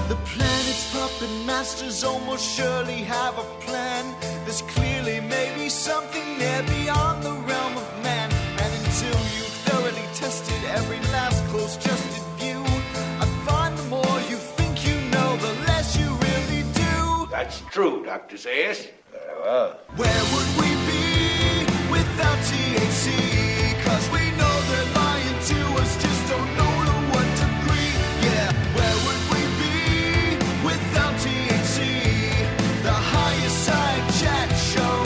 The planet's puppet masters almost surely have a plan. There's clearly maybe something there beyond the realm of man. And until you've thoroughly tested every last close-trusted view, I find the more you think you know, the less you really do. That's true, Dr. Sayers. Very well. Where would we be without THC? 'Cause we know they're lying to us, just don't know to what degree. Yeah, where would we be without THC? The Higherside Chat Show,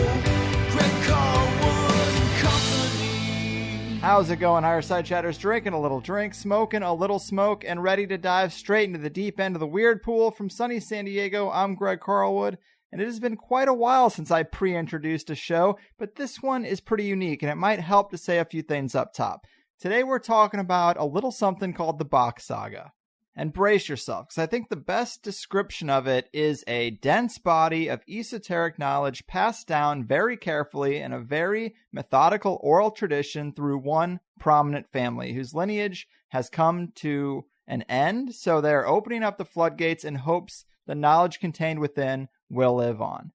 Greg Carlwood and Company. How's it going, Higherside Chatters? Drinking a little drink, smoking a little smoke, and ready to dive straight into the deep end of the weird pool. From sunny San Diego, I'm Greg Carlwood. And it has been quite a while since I pre-introduced a show, but this one is pretty unique, and it might help to say a few things up top. Today we're talking about a little something called the Bock Saga. And brace yourself, because I think the best description of it is a dense body of esoteric knowledge passed down very carefully in a very methodical oral tradition through one prominent family, whose lineage has come to an end, so they're opening up the floodgates in hopes the knowledge contained within will live on.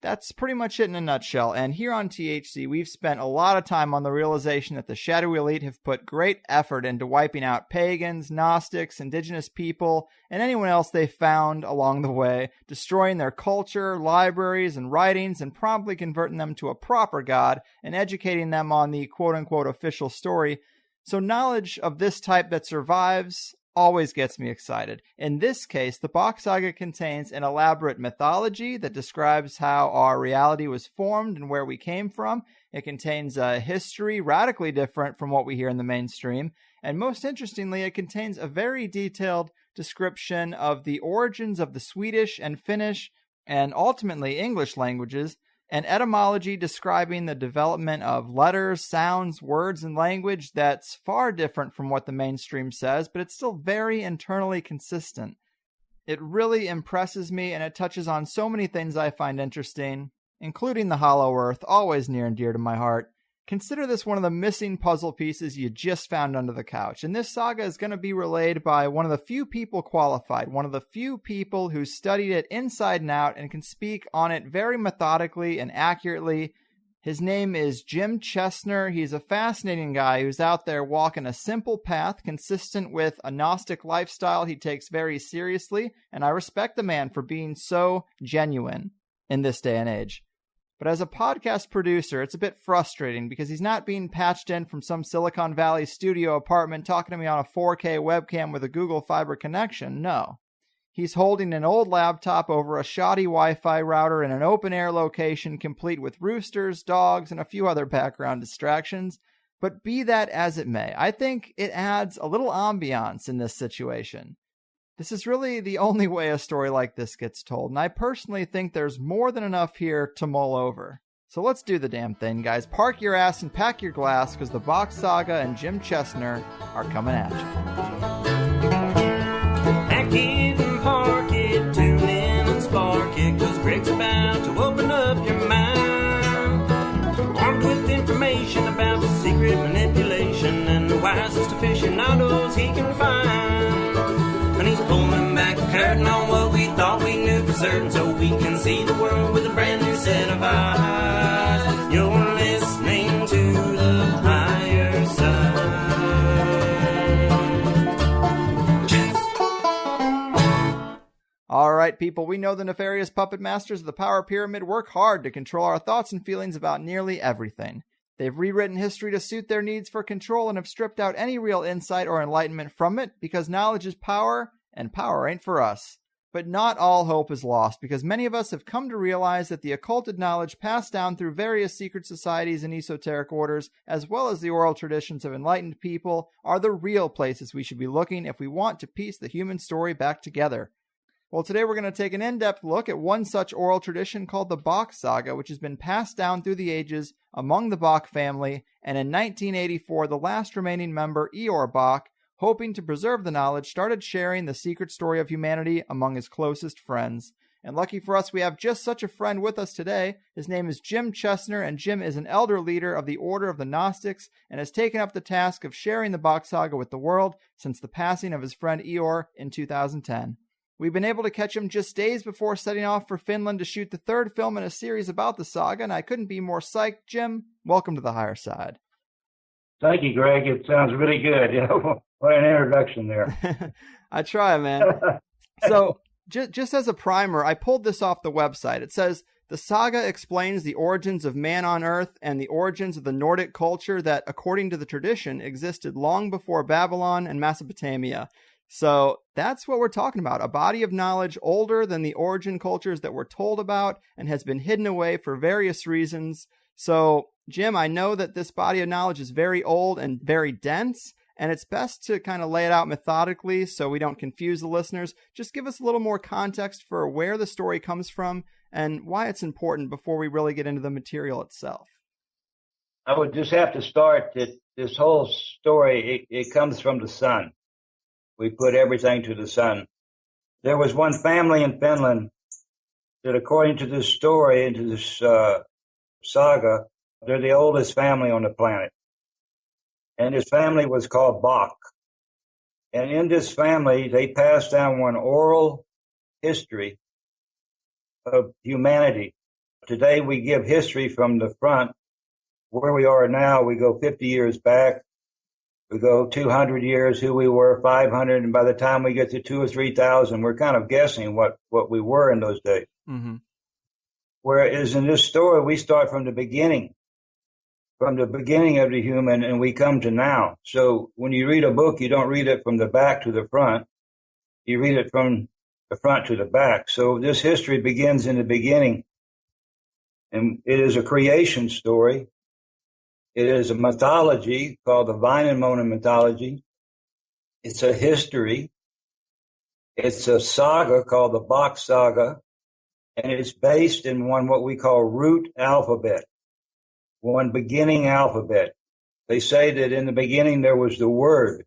That's pretty much it in a nutshell, and here on THC, we've spent a lot of time on the realization that the shadowy elite have put great effort into wiping out pagans, Gnostics, indigenous people, and anyone else they found along the way, destroying their culture, libraries, and writings, and promptly converting them to a proper god, and educating them on the quote-unquote official story. So knowledge of this type that survives always gets me excited. In this case, the Bock Saga contains an elaborate mythology that describes how our reality was formed and where we came from. It contains a history radically different from what we hear in the mainstream. And most interestingly, it contains a very detailed description of the origins of the Swedish and Finnish and ultimately English languages, and etymology describing the development of letters, sounds, words, and language that's far different from what the mainstream says, but it's still very internally consistent. It really impresses me, and it touches on so many things I find interesting, including the Hollow Earth, always near and dear to my heart. Consider this one of the missing puzzle pieces you just found under the couch, and this saga is going to be relayed by one of the few people qualified, one of the few people who studied it inside and out and can speak on it very methodically and accurately. His name is Jim Chesnar. He's a fascinating guy who's out there walking a simple path consistent with a Gnostic lifestyle he takes very seriously, and I respect the man for being so genuine in this day and age. But as a podcast producer, it's a bit frustrating because he's not being patched in from some Silicon Valley studio apartment talking to me on a 4K webcam with a Google Fiber connection. No. He's holding an old laptop over a shoddy Wi-Fi router in an open-air location complete with roosters, dogs, and a few other background distractions. But be that as it may, I think it adds a little ambiance in this situation. This is really the only way a story like this gets told, and I personally think there's more than enough here to mull over. So let's do the damn thing, guys. Park your ass and pack your glass, because the Bock Saga and Jim Chesnar are coming at you. Pack it and park it, tune in and spark it, because Greg's about to open up your mind. Armed with information about the secret manipulation and the wisest aficionados he can find. And he's pulling back the curtain on what we thought we knew for certain, so we can see the world with a brand new set of eyes. You're listening to the Higher Side. All right, people, we know the nefarious puppet masters of the power pyramid work hard to control our thoughts and feelings about nearly everything. They've rewritten history to suit their needs for control and have stripped out any real insight or enlightenment from it because knowledge is power, and power ain't for us. But not all hope is lost, because many of us have come to realize that the occulted knowledge passed down through various secret societies and esoteric orders, as well as the oral traditions of enlightened people, are the real places we should be looking if we want to piece the human story back together. Well, today we're going to take an in-depth look at one such oral tradition called the Bock Saga, which has been passed down through the ages among the Bock family, and in 1984, the last remaining member, Ior Bock, hoping to preserve the knowledge, started sharing the secret story of humanity among his closest friends. And lucky for us, we have just such a friend with us today. His name is Jim Chesnar, and Jim is an elder leader of the Order of the Gnostics and has taken up the task of sharing the Bock Saga with the world since the passing of his friend Ior in 2010. We've been able to catch him just days before setting off for Finland to shoot the third film in a series about the saga, and I couldn't be more psyched. Jim, welcome to the Higherside. Thank you, Greg. It sounds really good. What an introduction there. I try, man. So, just as a primer, I pulled this off the website. It says, the saga explains the origins of man on Earth and the origins of the Nordic culture that, according to the tradition, existed long before Babylon and Mesopotamia. So that's what we're talking about, a body of knowledge older than the origin cultures that we're told about and has been hidden away for various reasons. So, Jim, I know that this body of knowledge is very old and very dense, and it's best to kind of lay it out methodically so we don't confuse the listeners. Just give us a little more context for where the story comes from and why it's important before we really get into the material itself. I would just have to start that this whole story, it comes from the sun. We put everything to the sun. There was one family in Finland that, according to this story and to this saga, they're the oldest family on the planet. And this family was called Bock. And in this family, they passed down one oral history of humanity. Today, we give history from the front. Where we are now, we go 50 years back. We go 200 years, who we were, 500, and by the time we get to 2,000 or 3,000, we're kind of guessing what we were in those days. Mm-hmm. Whereas in this story, we start from the beginning of the human, and we come to now. So when you read a book, you don't read it from the back to the front. You read it from the front to the back. So this history begins in the beginning, and it is a creation story. It is a mythology called the Wainamoinen mythology. It's a history. It's a saga called the Bock Saga, and it's based in what we call root alphabet, one beginning alphabet. They say that in the beginning there was the word,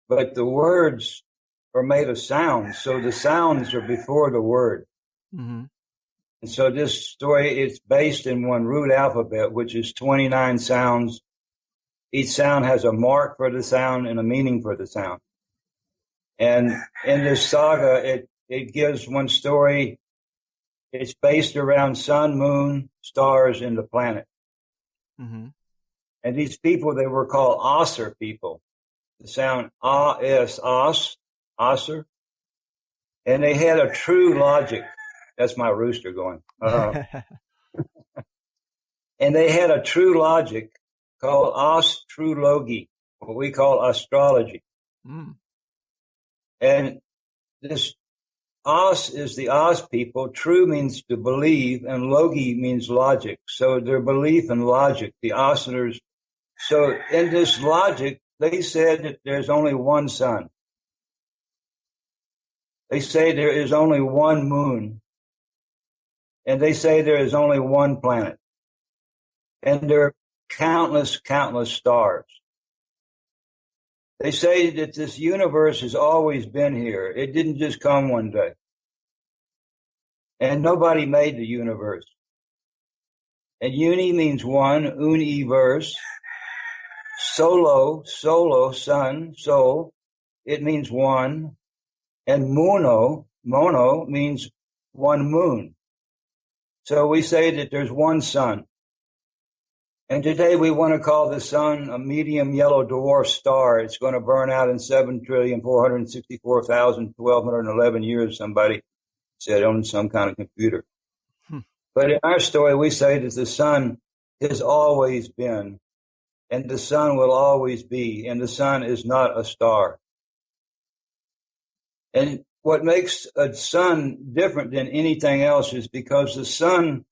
but the words are made of sounds, so the sounds are before the word. Mm-hmm. And so this story is based in one root alphabet, which is 29 sounds. Each sound has a mark for the sound and a meaning for the sound. And in this saga, it gives one story. It's based around sun, moon, stars, and the planet. Mm-hmm. And these people, they were called Asser people. The sound A-S, As, Asser. And they had a true logic. That's my rooster going. And they had a true logic called astrology, what we call astrology. Mm. And this As is the As people. True means to believe, and logi means logic. So their belief and logic, the Asers. So in this logic, they said that there's only one sun. They say there is only one moon. And they say there is only one planet. And there are countless, countless stars. They say that this universe has always been here. It didn't just come one day. And nobody made the universe. And uni means one, universe. Solo, sun, soul, it means one. And mono means one moon. So we say that there's one sun. And today we want to call the sun a medium yellow dwarf star. It's going to burn out in 7,464,1211 years, somebody said on some kind of computer. But in our story, we say that the sun has always been, and the sun will always be, and the sun is not a star. And what makes a sun different than anything else is because the sun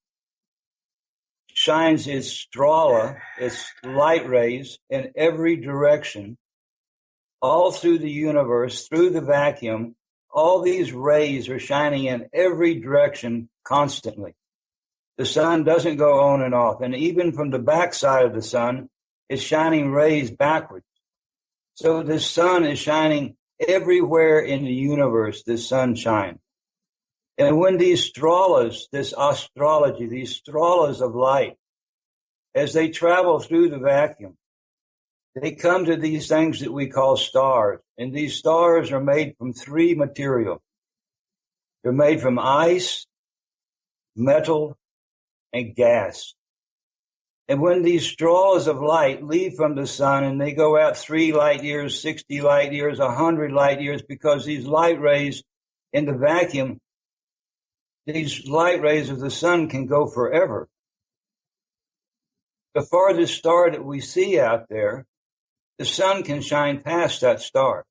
shines its strala, its light rays, in every direction, all through the universe, through the vacuum. All these rays are shining in every direction constantly. The sun doesn't go on and off. And even from the backside of the sun, it's shining rays backwards. So the sun is shining everywhere in the universe, the sun shines. And when these stralas, this astrology, these stralas of light, as they travel through the vacuum, they come to these things that we call stars. And these stars are made from three material. They're made from ice, metal, and gas. And when these straws of light leave from the sun and they go out 3 light years, 60 light years, 100 light years, because these light rays in the vacuum, these light rays of the sun can go forever. The farthest star that we see out there, the sun can shine past that star.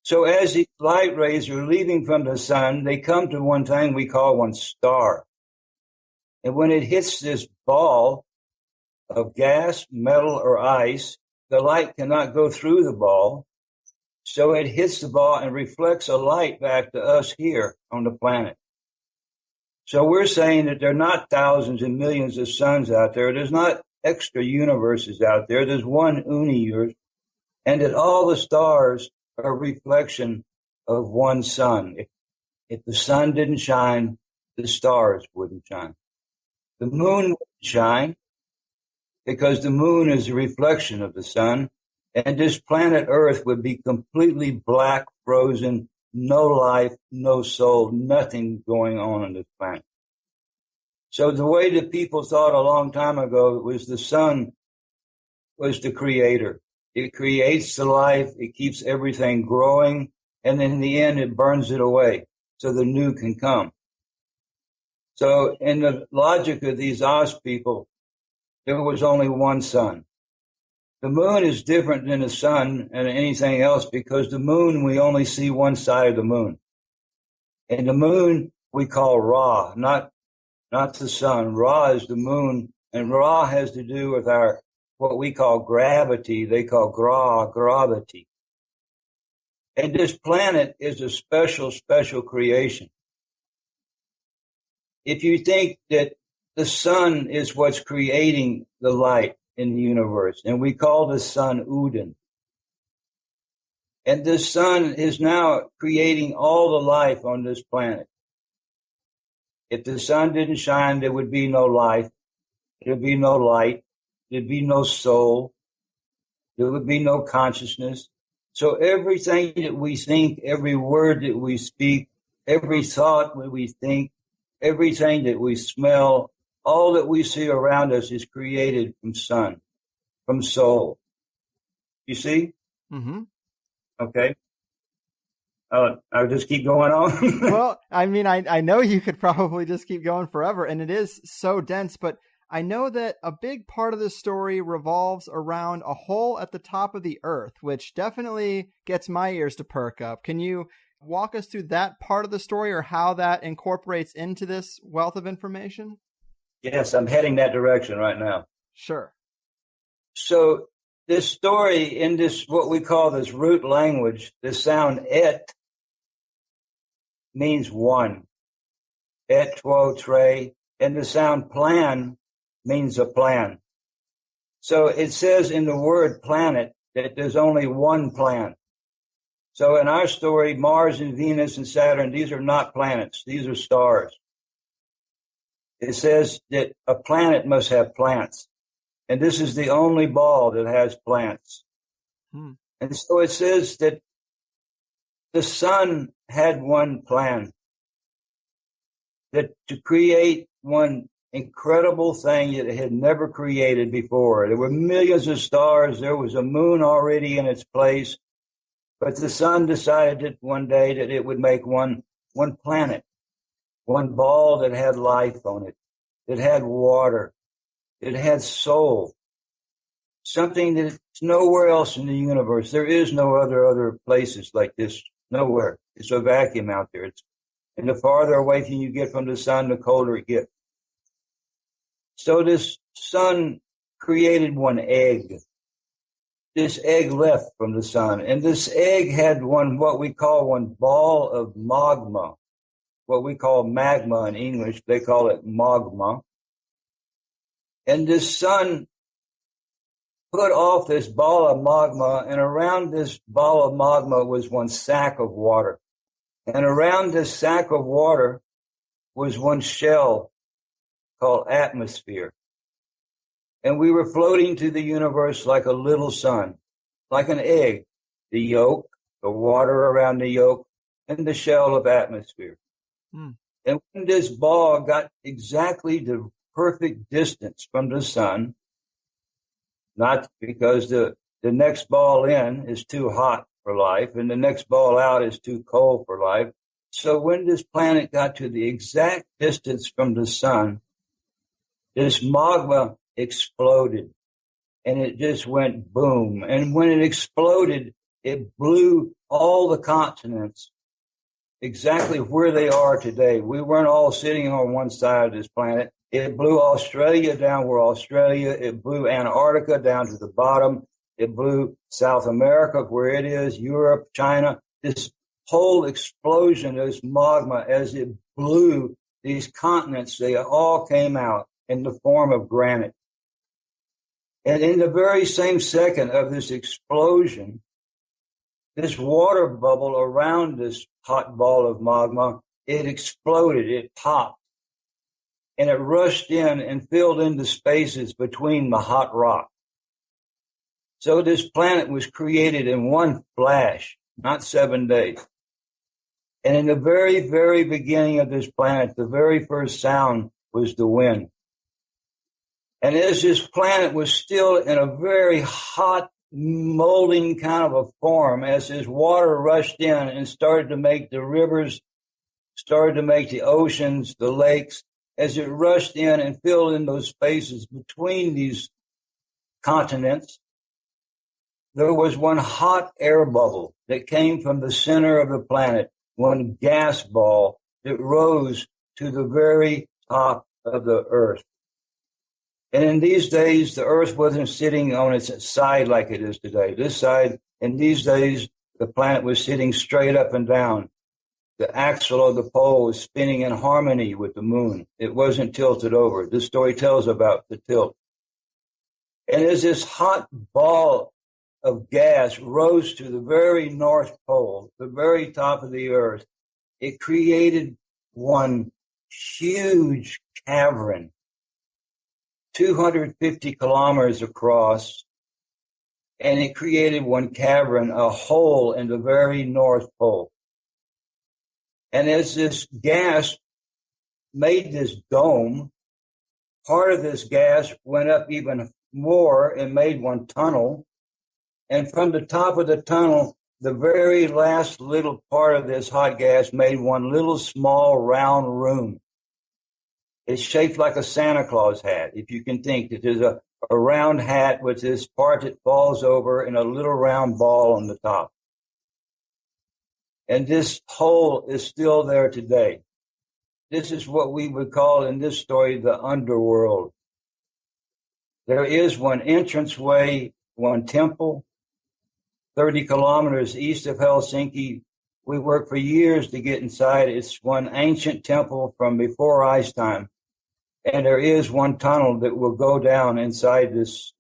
So as these light rays are leaving from the sun, they come to one thing we call one star. And when it hits this ball of gas, metal, or ice, the light cannot go through the ball. So it hits the ball and reflects a light back to us here on the planet. So we're saying that there are not thousands and millions of suns out there. There's not extra universes out there. There's one universe. And that all the stars are a reflection of one sun. If the sun didn't shine, the stars wouldn't shine. The moon wouldn't shine because the moon is a reflection of the sun. And this planet Earth would be completely black, frozen, no life, no soul, nothing going on this planet. So the way that people thought a long time ago was the sun was the creator. It creates the life, it keeps everything growing, and then in the end it burns it away so the new can come. So in the logic of these Oz people, there was only one sun. The moon is different than the sun and anything else because the moon, we only see one side of the moon. And the moon we call Ra, not the sun. Ra is the moon, and Ra has to do with our, what we call gravity. They call gravity. And this planet is a special, special creation. If you think that the sun is what's creating the light in the universe, and we call the sun Udin. And this sun is now creating all the life on this planet. If the sun didn't shine, there would be no life. There'd be no light. There'd be no soul. There would be no consciousness. So everything that we think, every word that we speak, every thought that we think, everything that we smell, all that we see around us is created from sun, from soul. You see? Mm-hmm. Okay. I'll just keep going on. Well, I mean, I know you could probably just keep going forever, and it is so dense, but I know that a big part of the story revolves around a hole at the top of the earth, which definitely gets my ears to perk up. Can you walk us through that part of the story or how that incorporates into this wealth of information? Yes, I'm heading that direction right now. Sure. So this story in this, what we call this root language, the sound et means one. Et, tro, tre, and the sound plan means a plan. So it says in the word planet that there's only one plan. So in our story, Mars and Venus and Saturn, these are not planets. These are stars. It says that a planet must have plants. And this is the only ball that has plants. And so it says that the sun had one plan, that to create one incredible thing that it had never created before. There were millions of stars. There was a moon already in its place. But the sun decided that one day that it would make one planet, one ball that had life on it, that had water, that had soul, something that's nowhere else in the universe. There is no other places like this, nowhere. It's a vacuum out there. And the farther away from you get from the sun, the colder it gets. So this sun created one egg. This egg left from the sun, and this egg had what we call one ball of magma, what we call magma in English. They call it magma. And this sun put off this ball of magma, and around this ball of magma was one sack of water. And around this sack of water was one shell called atmosphere. And we were floating to the universe like a little sun, like an egg, the yolk, the water around the yolk, and the shell of atmosphere. And when this ball got exactly the perfect distance from the sun, not because the next ball in is too hot for life and the next ball out is too cold for life. So when this planet got to the exact distance from the sun, this magma exploded and it just went boom. And when it exploded, it blew all the continents exactly where they are today. We weren't all sitting on one side of this planet. It blew Australia down where Australia, it blew Antarctica down to the bottom. It blew South America where it is, Europe, China. This whole explosion, this magma, as it blew these continents, they all came out in the form of granite. And in the very same second of this explosion, this water bubble around this hot ball of magma, it exploded, it popped, and it rushed in and filled in the spaces between the hot rock. So this planet was created in one flash, not 7 days. And in the very, very beginning of this planet, the very first sound was the wind. And as this planet was still in a very hot, molding kind of a form, as this water rushed in and started to make the rivers, started to make the oceans, the lakes, as it rushed in and filled in those spaces between these continents, there was one hot air bubble that came from the center of the planet, one gas ball that rose to the very top of the earth. And in these days, the earth wasn't sitting on its side like it is today. This side, in these days, the planet was sitting straight up and down. The axle of the pole was spinning in harmony with the moon. It wasn't tilted over. This story tells about the tilt. And as this hot ball of gas rose to the very North Pole, the very top of the earth, it created one huge cavern, 250 kilometers across, and it created one cavern, a hole in the very North Pole. And as this gas made this dome, part of this gas went up even more and made one tunnel. And from the top of the tunnel, the very last little part of this hot gas made one little small round room. It's shaped like a Santa Claus hat, if you can think. It is a round hat with this part that falls over and a little round ball on the top. And this hole is still there today. This is what we would call in this story the underworld. There is one entranceway, one temple, 30 kilometers east of Helsinki. We worked for years to get inside. It's one ancient temple from before ice time. And there is one tunnel that will go down inside this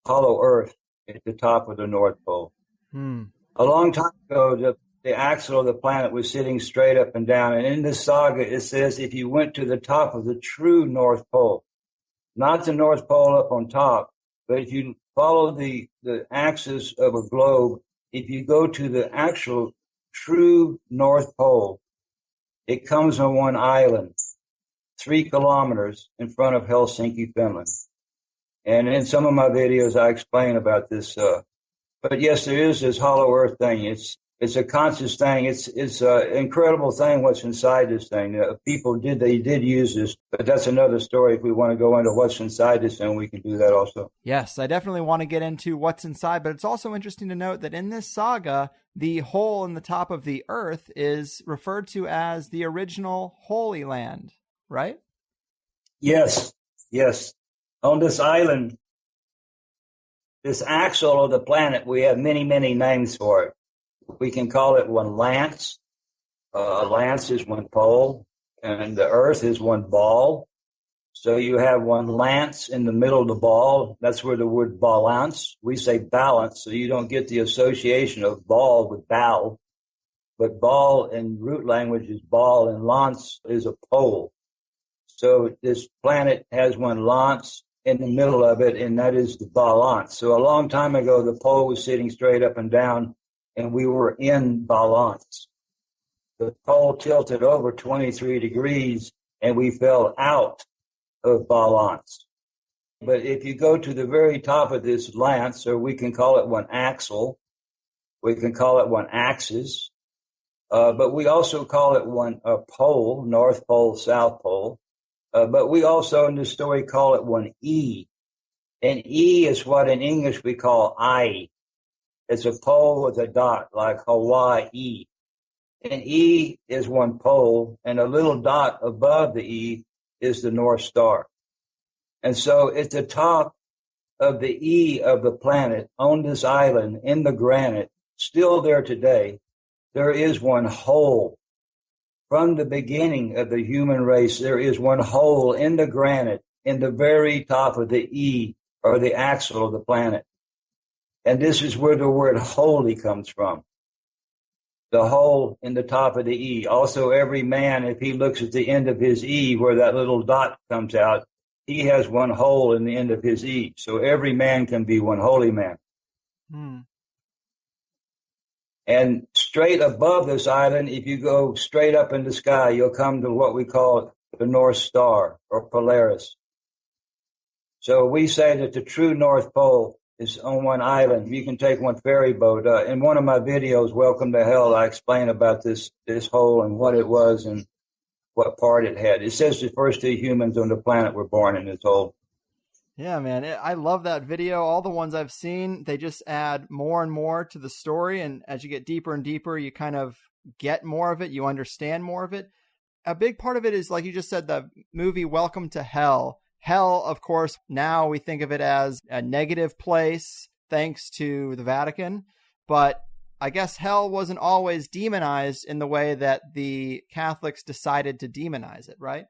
hollow earth at the top of the North Pole. A long time ago, the axle of the planet was sitting straight up and down. And in this saga, it says if you went to the top of the true North Pole, not the North Pole up on top, but if you follow the axis of a globe, if you go to the actual true North Pole, it comes on one island, 3 kilometers in front of Helsinki, Finland. And in some of my videos, I explain about this. But yes, there is this hollow earth thing. It's a conscious thing. It's an incredible thing what's inside this thing. They did use this, but that's another story. If we want to go into what's inside this thing, we can do that also. Yes, I definitely want to get into what's inside, but it's also interesting to note that in this saga, the hole in the top of the earth is referred to as the original Holy Land, right? Yes. On this island, this axle of the planet, we have many, many names for it. We can call it one lance. A lance is one pole, and the earth is one ball. So you have one lance in the middle of the ball. That's where the word balance. We say balance, so you don't get the association of ball with bow. But ball in root language is ball, and lance is a pole. So this planet has one lance, in the middle of it, and that is the balance. So a long time ago, the pole was sitting straight up and down, and we were in balance. The pole tilted over 23 degrees, and we fell out of balance. But if you go to the very top of this lance, or we can call it one axle, we can call it one axis, but we also call it one pole, North Pole, South Pole. But we also in this story call it one E. And E is what in English we call I. It's a pole with a dot, like Hawaii. And E is one pole, and a little dot above the E is the North Star. And so at the top of the E of the planet, on this island, in the granite, still there today, there is one hole. From the beginning of the human race, there is one hole in the granite, in the very top of the E, or the axle of the planet. And this is where the word holy comes from. The hole in the top of the E. Also, every man, if he looks at the end of his E, where that little dot comes out, he has one hole in the end of his E. So every man can be one holy man. And straight above this island, if you go straight up in the sky, you'll come to what we call the North Star, or Polaris. So we say that the true North Pole is on one island. You can take one ferry boat. In one of my videos, Welcome to Hell, I explain about this hole and what it was and what part it had. It says the first 2 humans on the planet were born in this hole. Yeah, man. I love that video. All the ones I've seen, they just add more and more to the story. And as you get deeper and deeper, you kind of get more of it. You understand more of it. A big part of it is, like you just said, the movie Welcome to Hell. Hell, of course, now we think of it as a negative place, thanks to the Vatican. But I guess hell wasn't always demonized in the way that the Catholics decided to demonize it, right?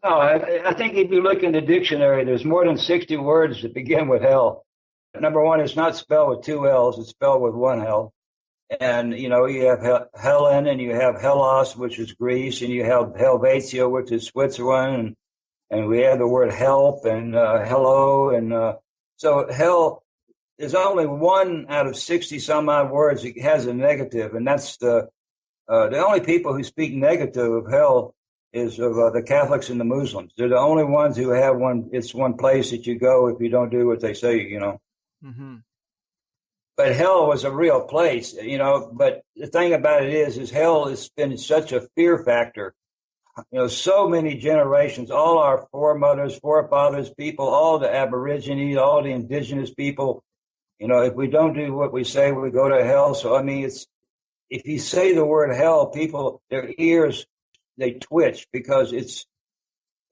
No, I think if you look in the dictionary, there's more than 60 words that begin with hell. Number one, it's not spelled with 2 L's, it's spelled with 1 L. And, you know, you have Helen, and you have Hellas, which is Greece, and you have Helvetia, which is Switzerland, and we have the word help and hello. And so hell is only 1 out of 60 some odd words that has a negative, and that's the only people who speak negative of hell is of the Catholics and the Muslims. They're the only ones who have one. It's one place that you go if you don't do what they say, you know. Mm-hmm. But hell was a real place, you know. But the thing about it is hell has been such a fear factor. You know, so many generations, all our foremothers, forefathers, people, all the Aborigines, all the indigenous people, you know, if we don't do what we say, we go to hell. So, I mean, if you say the word hell, people, their ears, they twitch because it's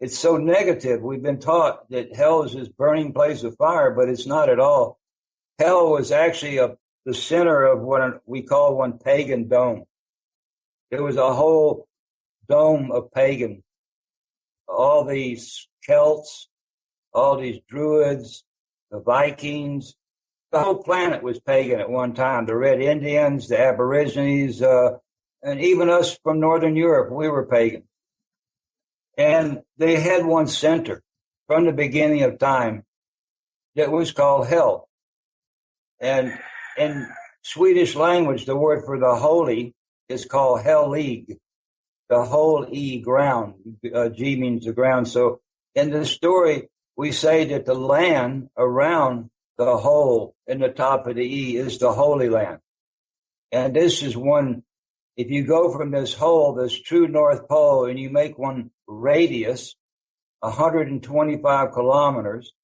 so negative. We've been taught that hell is this burning place of fire, but it's not at all. Hell was actually the center of what we call one pagan dome. It was a whole dome of pagan. All these Celts, all these Druids, the Vikings, the whole planet was pagan at one time. The Red Indians, the Aborigines, and even us from Northern Europe, we were pagan. And they had one center from the beginning of time that was called hell. And in Swedish language, the word for the holy is called helig, the whole E ground. G means the ground. So in the story, we say that the land around the hole in the top of the E is the Holy Land. And this is one. If you go from this hole, this true North Pole, and you make one radius, 125 kilometers,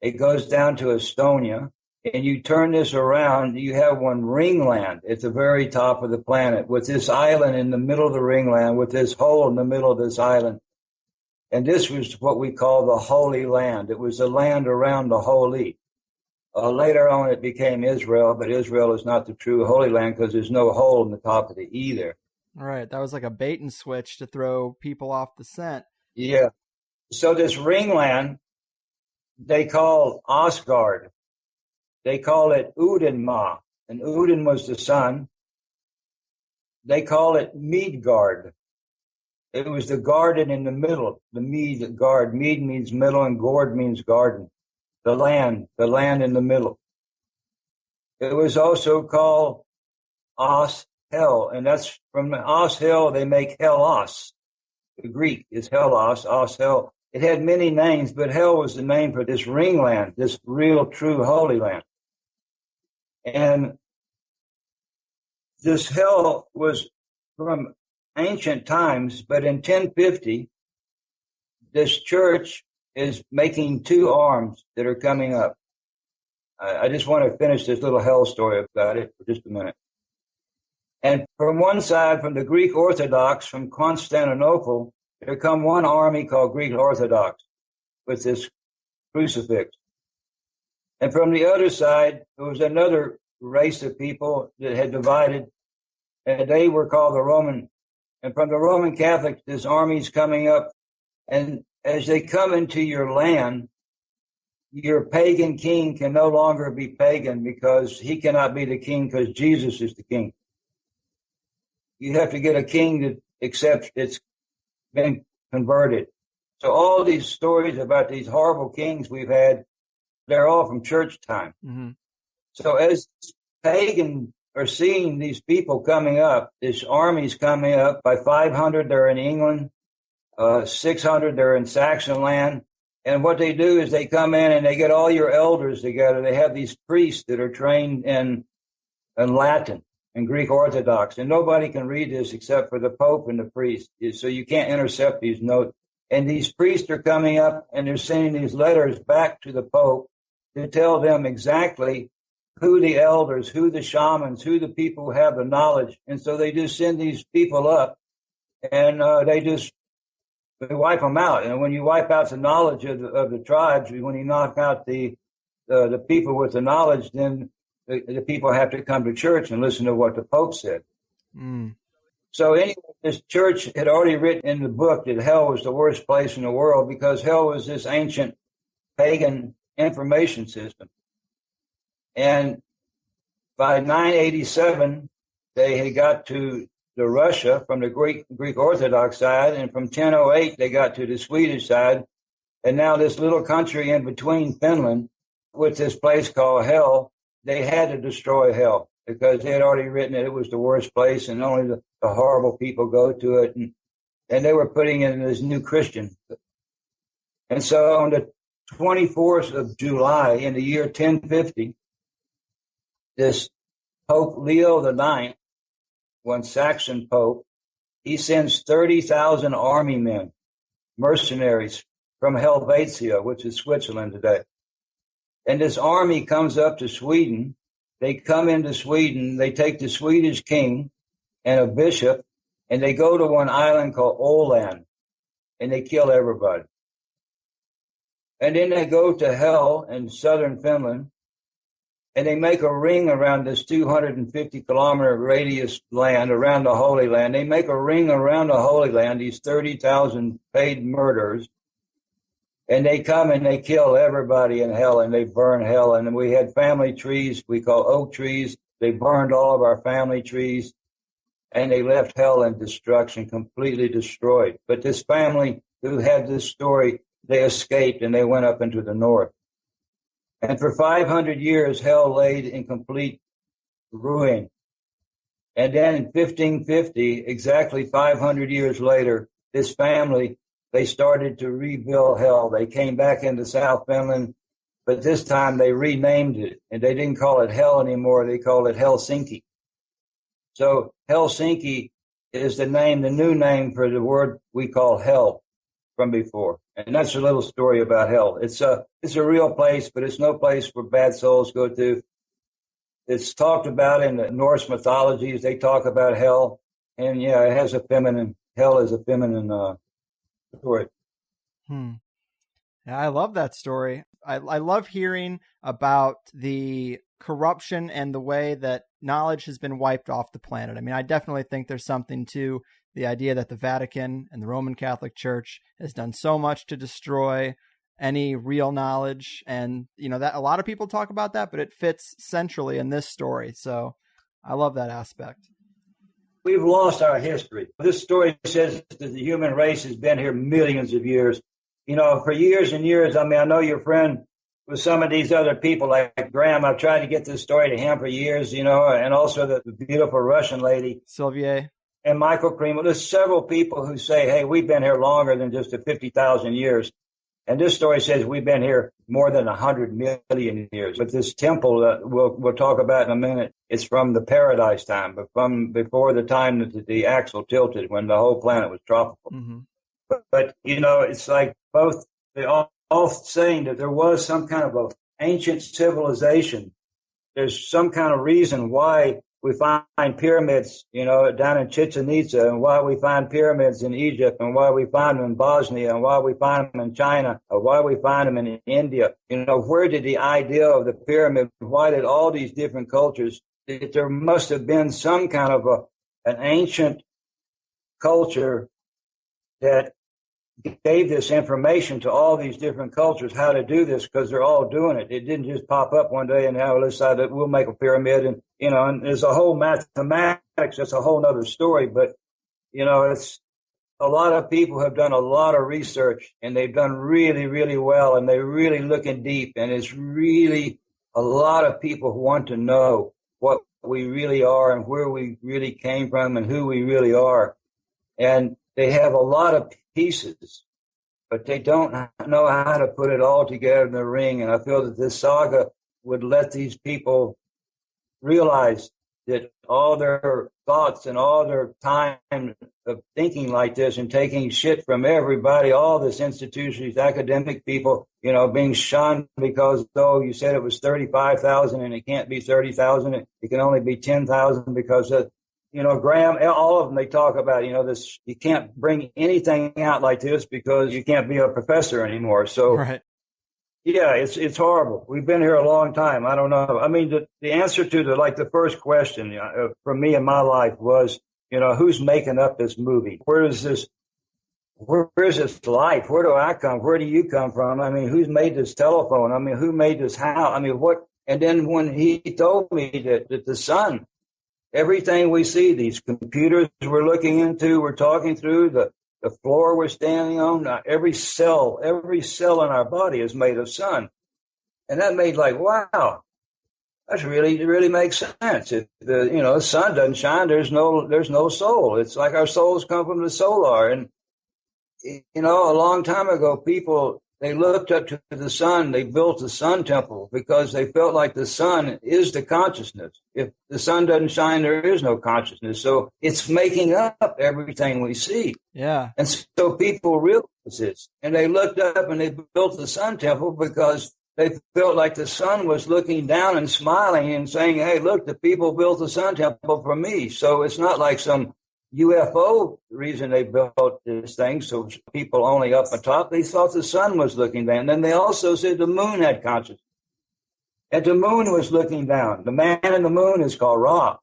it goes down to Estonia, and you turn this around, you have one ringland at the very top of the planet, with this island in the middle of the ringland, with this hole in the middle of this island. And this was what we call the Holy Land. It was the land around the Holy. Later on, it became Israel, but Israel is not the true Holy Land because there's no hole in the top of the E there. Right. That was like a bait and switch to throw people off the scent. Yeah. So this ringland, they call Asgard. They call it Udenma, and Uden was the sun. They call it Midgard. It was the garden in the middle, the mead guard. Mead means middle and gourd means garden. The land in the middle. It was also called Os, hell, and that's from Os, hell, they make Hellas. The Greek is Hellas, Os, hell. It had many names, but hell was the name for this ring land, this real, true Holy Land. And this hell was from ancient times, but in 1050, this church is making two arms that are coming up. I just want to finish this little hell story about it for just a minute. And from one side, from the Greek Orthodox, from Constantinople, there come one army called Greek Orthodox with this crucifix. And from the other side, there was another race of people that had divided, and they were called the Roman. And from the Roman Catholics, this army's coming up. And as they come into your land, your pagan king can no longer be pagan because he cannot be the king because Jesus is the king. You have to get a king that accepts it's been converted. So all these stories about these horrible kings we've had, they're all from church time. Mm-hmm. So as pagan are seeing these people coming up, this army's coming up. By 500, they're in England. 600, they're in Saxon land. And what they do is they come in and they get all your elders together. They have these priests that are trained in Latin and Greek Orthodox. And nobody can read this except for the Pope and the priest. So you can't intercept these notes. And these priests are coming up and they're sending these letters back to the Pope to tell them exactly who the elders, who the shamans, who the people who have the knowledge. And so they just send these people up and they wipe them out. And when you wipe out the knowledge of the tribes, when you knock out the people with the knowledge, then the people have to come to church and listen to what the Pope said. Mm. So anyway, this church had already written in the book that hell was the worst place in the world because hell was this ancient pagan information system. And by 987, they had got to the Russia from the Greek Orthodox side, and from 1008 they got to the Swedish side, and now this little country in between Finland with this place called hell, they had to destroy hell because they had already written it was the worst place and only the horrible people go to it, and they were putting in this new Christian. And so on the 24th of July in the year 1050, this Pope Leo IX, one Saxon Pope, he sends 30,000 army men, mercenaries from Helvetia, which is Switzerland today. And this army comes up to Sweden. They come into Sweden. They take the Swedish king and a bishop, and they go to one island called Åland, and they kill everybody. And then they go to hell in southern Finland, and they make a ring around this 250-kilometer radius land around the Holy Land. They make a ring around the Holy Land, these 30,000 paid murderers, and they come and they kill everybody in hell, and they burn hell. And we had family trees we call oak trees. They burned all of our family trees, and they left hell in destruction, completely destroyed. But this family who had this story, they escaped, and they went up into the north. And for 500 years, hell laid in complete ruin. And then in 1550, exactly 500 years later, this family, they started to rebuild hell. They came back into South Finland, but this time they renamed it. And they didn't call it hell anymore. They called it Helsinki. So Helsinki is the new name for the word we call hell from before. And that's a little story about hell. It's a real place, but it's no place where bad souls go to. It's talked about in the Norse mythologies. They talk about hell, and yeah, it has hell is a feminine story. Yeah, I love that story. I love hearing about the corruption and the way that knowledge has been wiped off the planet. I mean, I definitely think there's something to the idea that the Vatican and the Roman Catholic Church has done so much to destroy any real knowledge. And, that a lot of people talk about that, but it fits centrally in this story. So I love that aspect. we've lost our history. This story says that the human race has been here millions of years. You know, for years and years. I mean, I know your friend with some of these other people like Graham. I've tried to get this story to him for years, you know, and also the beautiful Russian lady. Sylvia. And Michael Cream. There's several people who say, hey, we've been here longer than just 50,000 years. And this story says we've been here more than 100 million years. But this temple that we'll talk about in a minute, it's from the paradise time, but from before the time that the axle tilted when the whole planet was tropical. Mm-hmm. But, you know, it's like both, they all saying that there was some kind of an ancient civilization. There's some kind of reason why we find pyramids, you know, down in Chichen Itza, and why we find pyramids in Egypt, and why we find them in Bosnia, and why we find them in China, or why we find them in India. You know, where did the idea of the pyramid, why did all these different cultures, there must have been some kind of an ancient culture that gave this information to all these different cultures how to do this, because they're all doing it. It didn't just pop up one day and now let's decide that we'll make a pyramid, and you know, and there's a whole mathematics. That's a whole other story. But you know, it's a lot of people have done a lot of research, and they've done really, really well, and they're really looking deep, and it's really a lot of people who want to know what we really are and where we really came from and who we really are, and they have a lot of pieces, but they don't know how to put it all together in the ring. And I feel that this saga would let these people realize that all their thoughts and all their time of thinking like this and taking shit from everybody, all this institution, these academic people, you know, being shunned because, oh, you said it was 35,000 and it can't be 30,000. It can only be 10,000 because you know, Graham, all of them, they talk about, you know, this, you can't bring anything out like this because you can't be a professor anymore. So, right. Yeah, it's horrible. We've been here a long time. I don't know. I mean, the answer to the first question for me in my life was, you know, who's making up this movie? Where is this life? Where do I come? Where do you come from? I mean, who's made this telephone? I mean, who made this house? I mean, what? And then when he told me that the sun, everything we see, these computers we're looking into, we're talking through, the floor we're standing on, every cell in our body is made of sun. And that made like, wow, that's really, it really makes sense. If the sun doesn't shine, there's no soul. It's like our souls come from the solar. And, you know, a long time ago, people, they looked up to the sun. They built the sun temple because they felt like the sun is the consciousness. If the sun doesn't shine, there is no consciousness. So it's making up everything we see. Yeah. And so people realized this, and they looked up and they built the sun temple because they felt like the sun was looking down and smiling and saying, hey, look, the people built the sun temple for me. So it's not like some UFO reason they built this thing, so people only up on top. They thought the sun was looking down. And then they also said the moon had consciousness. And the moon was looking down. The man in the moon is called Ra.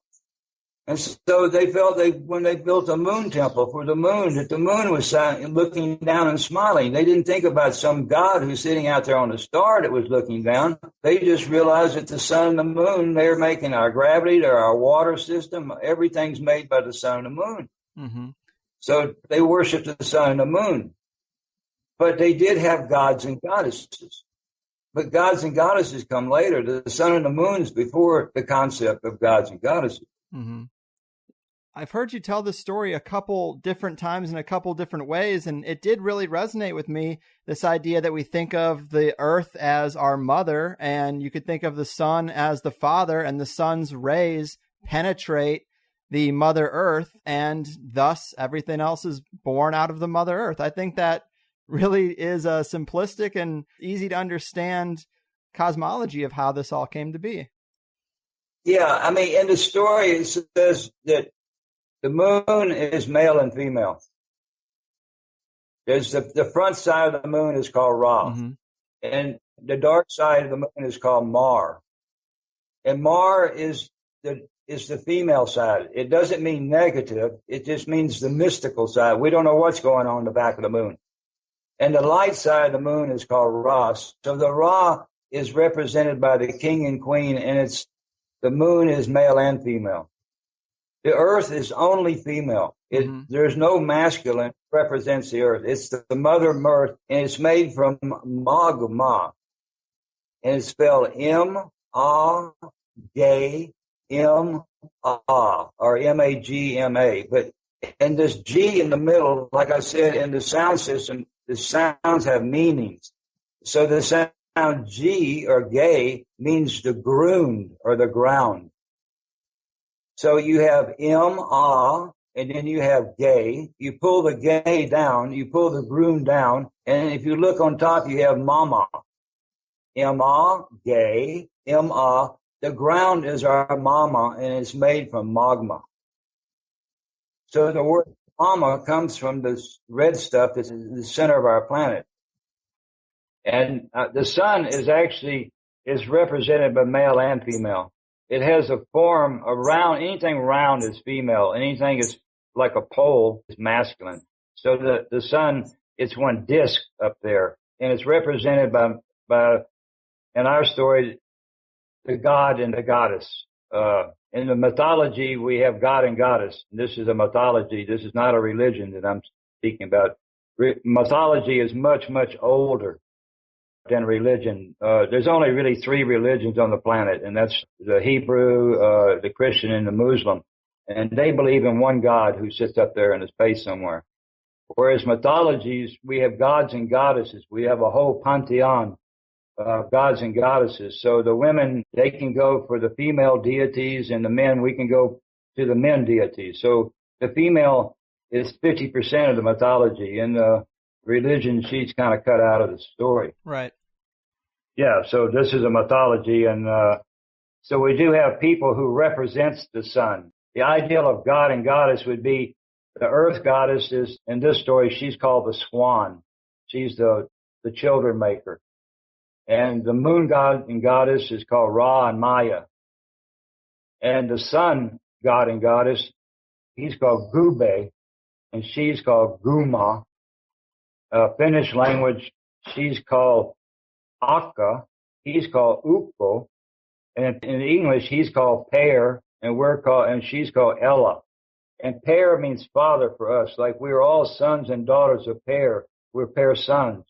And so they felt when they built a moon temple for the moon, that the moon was looking down and smiling. They didn't think about some god who's sitting out there on a star that was looking down. They just realized that the sun and the moon, they're making our gravity, our water system, everything's made by the sun and the moon. Mm-hmm. So they worshiped the sun and the moon. But they did have gods and goddesses. But gods and goddesses come later. The sun and the moon is before the concept of gods and goddesses. Mm-hmm. I've heard you tell this story a couple different times in a couple different ways, and it did really resonate with me, this idea that we think of the earth as our mother, and you could think of the sun as the father, and the sun's rays penetrate the mother earth, and thus everything else is born out of the mother earth. I think that really is a simplistic and easy to understand cosmology of how this all came to be. Yeah, I mean, in the story, it says that the moon is male and female. There's the front side of the moon is called Ra, mm-hmm. and the dark side of the moon is called Mar. And Mar is the female side. It doesn't mean negative. It just means the mystical side. We don't know what's going on in the back of the moon. And the light side of the moon is called Ra. So the Ra is represented by the king and queen, and the moon is male and female. The earth is only female. There's no masculine represents the earth. It's the mother mirth, and it's made from magma. And it's spelled M-A-G-M-A, or M-A-G-M-A. But, and this G in the middle, like I said, in the sound system, the sounds have meanings. So the sound G, or gay, means the grund, or the ground. So you have M-A, and then you have gay. You pull the gay down, you pull the grund down, and if you look on top, you have mama. M-A, gay, M-A. The ground is our mama, and it's made from magma. So the word mama comes from this red stuff that's in the center of our planet. And the sun is represented by male and female. It has a form around, anything round is female, anything is like a pole is masculine. So the sun, it's one disc up there, and it's represented by in our story, the god and the goddess. In the mythology, we have god and goddess. This is a mythology. This is not a religion that I'm speaking about. Mythology is much, much older than religion. There's only really 3 religions on the planet, and that's the Hebrew, the Christian, and the Muslim. And they believe in one God who sits up there in the space somewhere. Whereas mythologies, we have gods and goddesses. We have a whole pantheon of gods and goddesses. So the women, they can go for the female deities, and the men, we can go to the men deities. So the female is 50% of the mythology. In the religion, she's kind of cut out of the story. Right. Yeah, so this is a mythology, and so we do have people who represents the sun. The ideal of god and goddess would be the earth goddess is, in this story, she's called the swan. She's the children maker. And the moon god and goddess is called Ra and Maya. And the sun god and goddess, he's called Gube, and she's called Guma. Finnish language, she's called Akka, he's called Ukko, and in English, he's called Per, and she's called Ella. And Per means father for us, like we're all sons and daughters of Per. We're Per sons.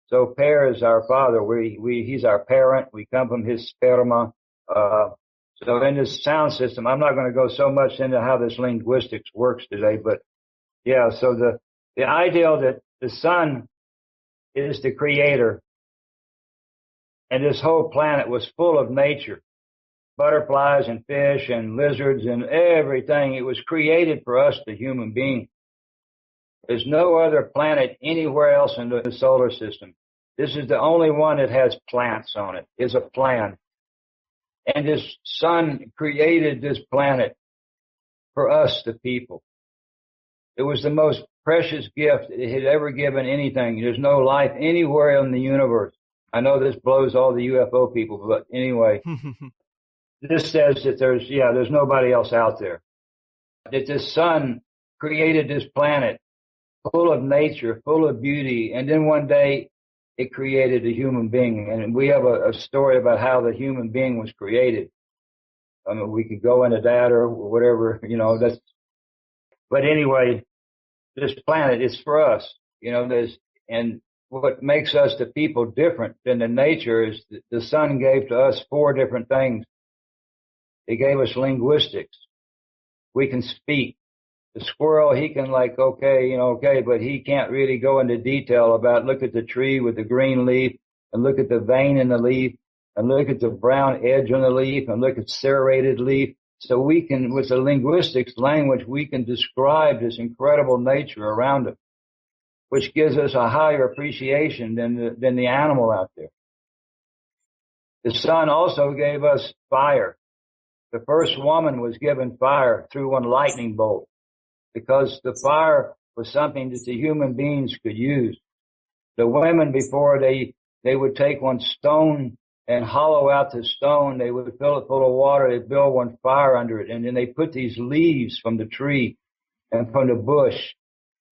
So Per is our father. He's our parent. We come from his sperma. So in this sound system, I'm not going to go so much into how this linguistics works today, but yeah, so the ideal that the sun is the creator, and this whole planet was full of nature, butterflies and fish and lizards and everything. It was created for us, the human being. There's no other planet anywhere else in the solar system. This is the only one that has plants on it. It's a plan. And this sun created this planet for us, the people. It was the most precious gift it had ever given anything. There's no life anywhere in the universe. I know this blows all the UFO people, but anyway, this says that there's nobody else out there. That this sun created this planet full of nature, full of beauty, and then one day it created a human being. And we have a story about how the human being was created. I mean, we could go into that or whatever, but anyway, this planet is for us, and what makes us the people different than the nature is the sun gave to us 4 different things. It gave us linguistics. We can speak. The squirrel, he can but he can't really go into detail about look at the tree with the green leaf and look at the vein in the leaf and look at the brown edge on the leaf and look at serrated leaf. So we can, with the linguistics language, we can describe this incredible nature around it, which gives us a higher appreciation than the animal out there. The sun also gave us fire. The first woman was given fire through one lightning bolt because the fire was something that the human beings could use. The women before they would take one stone and hollow out the stone. They would fill it full of water. They'd build one fire under it. And then they put these leaves from the tree and from the bush.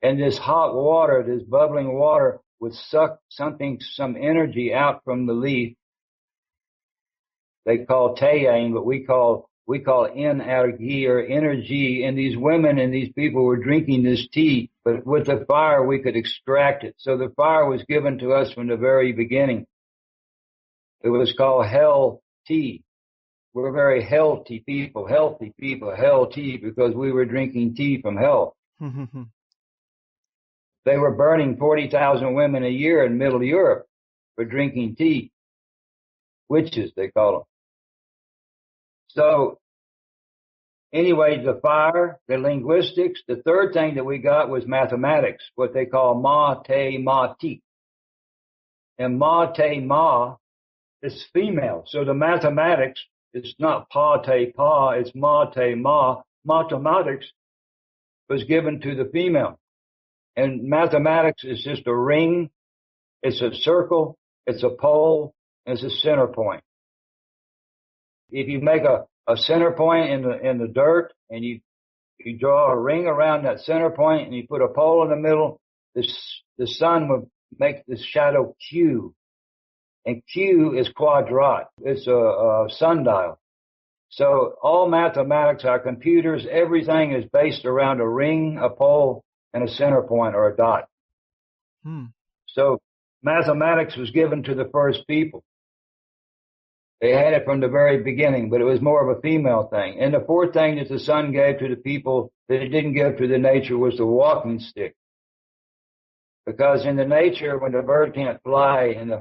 And this hot water, this bubbling water would suck some energy out from the leaf. They call tayang, but we call we call energy or energy, and these women and these people were drinking this tea, but with the fire we could extract it. So the fire was given to us from the very beginning. It was called hell tea. We're very healthy people, hell tea, because we were drinking tea from hell. They were burning 40,000 women a year in Middle Europe for drinking tea. Witches, they call them. So, anyway, the fire, the linguistics, the third thing that we got was mathematics, what they call mathematique. And ma is female. So the mathematics, it's not pa, it's ma. Mathematics was given to the female. And mathematics is just a ring, it's a circle, it's a pole, it's a center point. If you make a center point in the dirt and you draw a ring around that center point and you put a pole in the middle, the sun would make the shadow Q. And Q is quadrat. It's a sundial. So all mathematics, our computers, everything is based around a ring, a pole, and a center point or a dot. So mathematics was given to the first people. They had it from the very beginning, but it was more of a female thing. And the fourth thing that the sun gave to the people that it didn't give to the nature was the walking stick. Because in the nature, when the bird can't fly and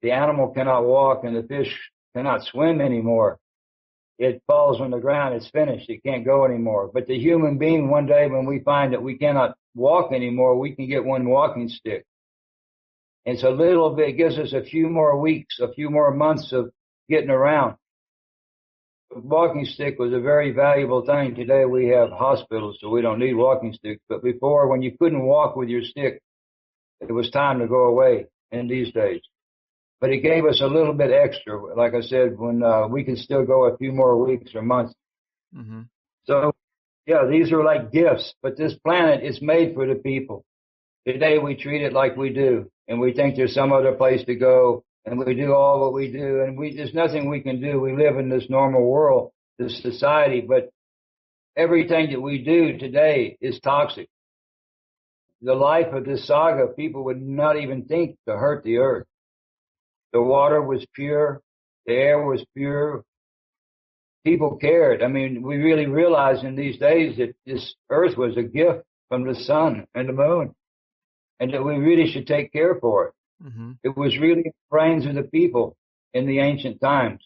the animal cannot walk and the fish cannot swim anymore, it falls on the ground, it's finished, it can't go anymore. But the human being, one day when we find that we cannot walk anymore, we can get one walking stick. It's a little bit, it gives us a few more weeks, a few more months of getting around. The walking stick was a very valuable thing. Today we have hospitals, so we don't need walking sticks. But before, when you couldn't walk with your stick, it was time to go away in these days. But it gave us a little bit extra, like I said, when we can still go a few more weeks or months. So, yeah, these are like gifts. But this planet is made for the people. Today we treat it like we do, and we think there's some other place to go. And we do all what we do, and there's nothing we can do. We live in this normal world, this society, but everything that we do today is toxic. The life of this saga, people would not even think to hurt the earth. The water was pure, the air was pure. People cared. I mean, we really realize in these days that this earth was a gift from the sun and the moon, and that we really should take care for it. It was really in the brains of the people in the ancient times.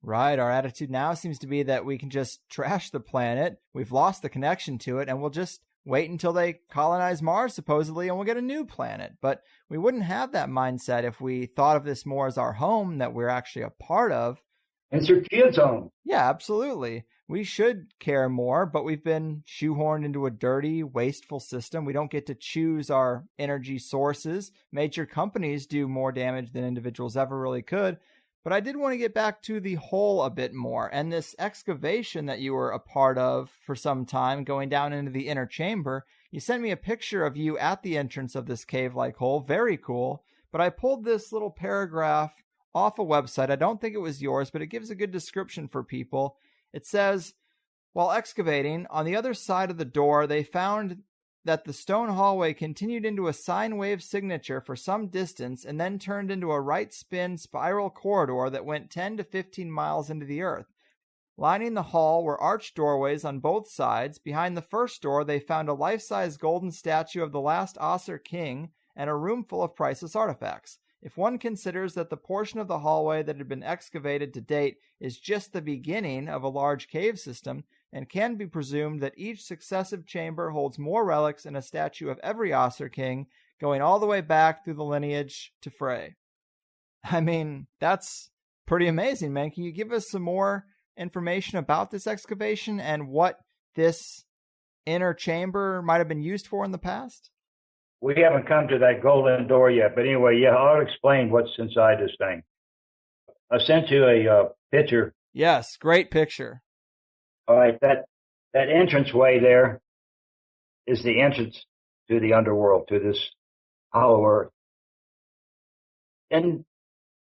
Right. Our attitude now seems to be that we can just trash the planet. We've lost the connection to it, and we'll just wait until they colonize Mars, supposedly, and we'll get a new planet. But we wouldn't have that mindset if we thought of this more as our home that we're actually a part of. It's your kids' home. Yeah, absolutely. We should care more, but we've been shoehorned into a dirty, wasteful system. We don't get to choose our energy sources. Major companies do more damage than individuals ever really could. But I did want to get back to the hole a bit more. And this excavation that you were a part of for some time, going down into the inner chamber, you sent me a picture of you at the entrance of this cave-like hole. Very cool. But I pulled this little paragraph off a website. I don't think it was yours, but it gives a good description for people. It says, while excavating, on the other side of the door, they found that the stone hallway continued into a sine wave signature for some distance and then turned into a right spin spiral corridor that went 10 to 15 miles into the earth. Lining the hall were arched doorways on both sides. Behind the first door, they found a life-size golden statue of the last Asser king and a room full of priceless artifacts. If one considers that the portion of the hallway that had been excavated to date is just the beginning of a large cave system, and can be presumed that each successive chamber holds more relics and a statue of every Asser king, going all the way back through the lineage to Frey. I mean, that's pretty amazing, man. Can you give us some more information about this excavation and what this inner chamber might have been used for in the past? We haven't come to that golden door yet, but anyway, yeah, I'll explain what's inside this thing. I sent you a picture. Yes, great picture. All right, that entranceway there is the entrance to the underworld, to this hollow earth. In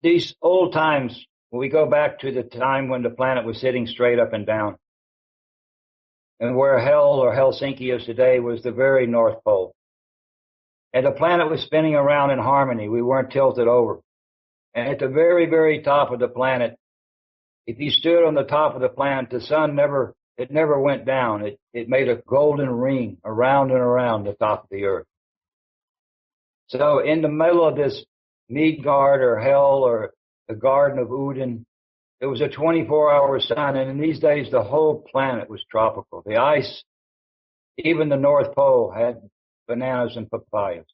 these old times, We go back to the time when the planet was sitting straight up and down. And where Hell or Helsinki is today was the very North Pole. And the planet was spinning around in harmony. We weren't tilted over. And at the very, very top of the planet, if you stood on the top of the planet, the sun never went down. It made a golden ring around and around the top of the earth. So in the middle of this Midgard or Hell or the Garden of Uden, it was a 24-hour sun, and in these days the whole planet was tropical. The ice, even the North Pole, had bananas and papayas.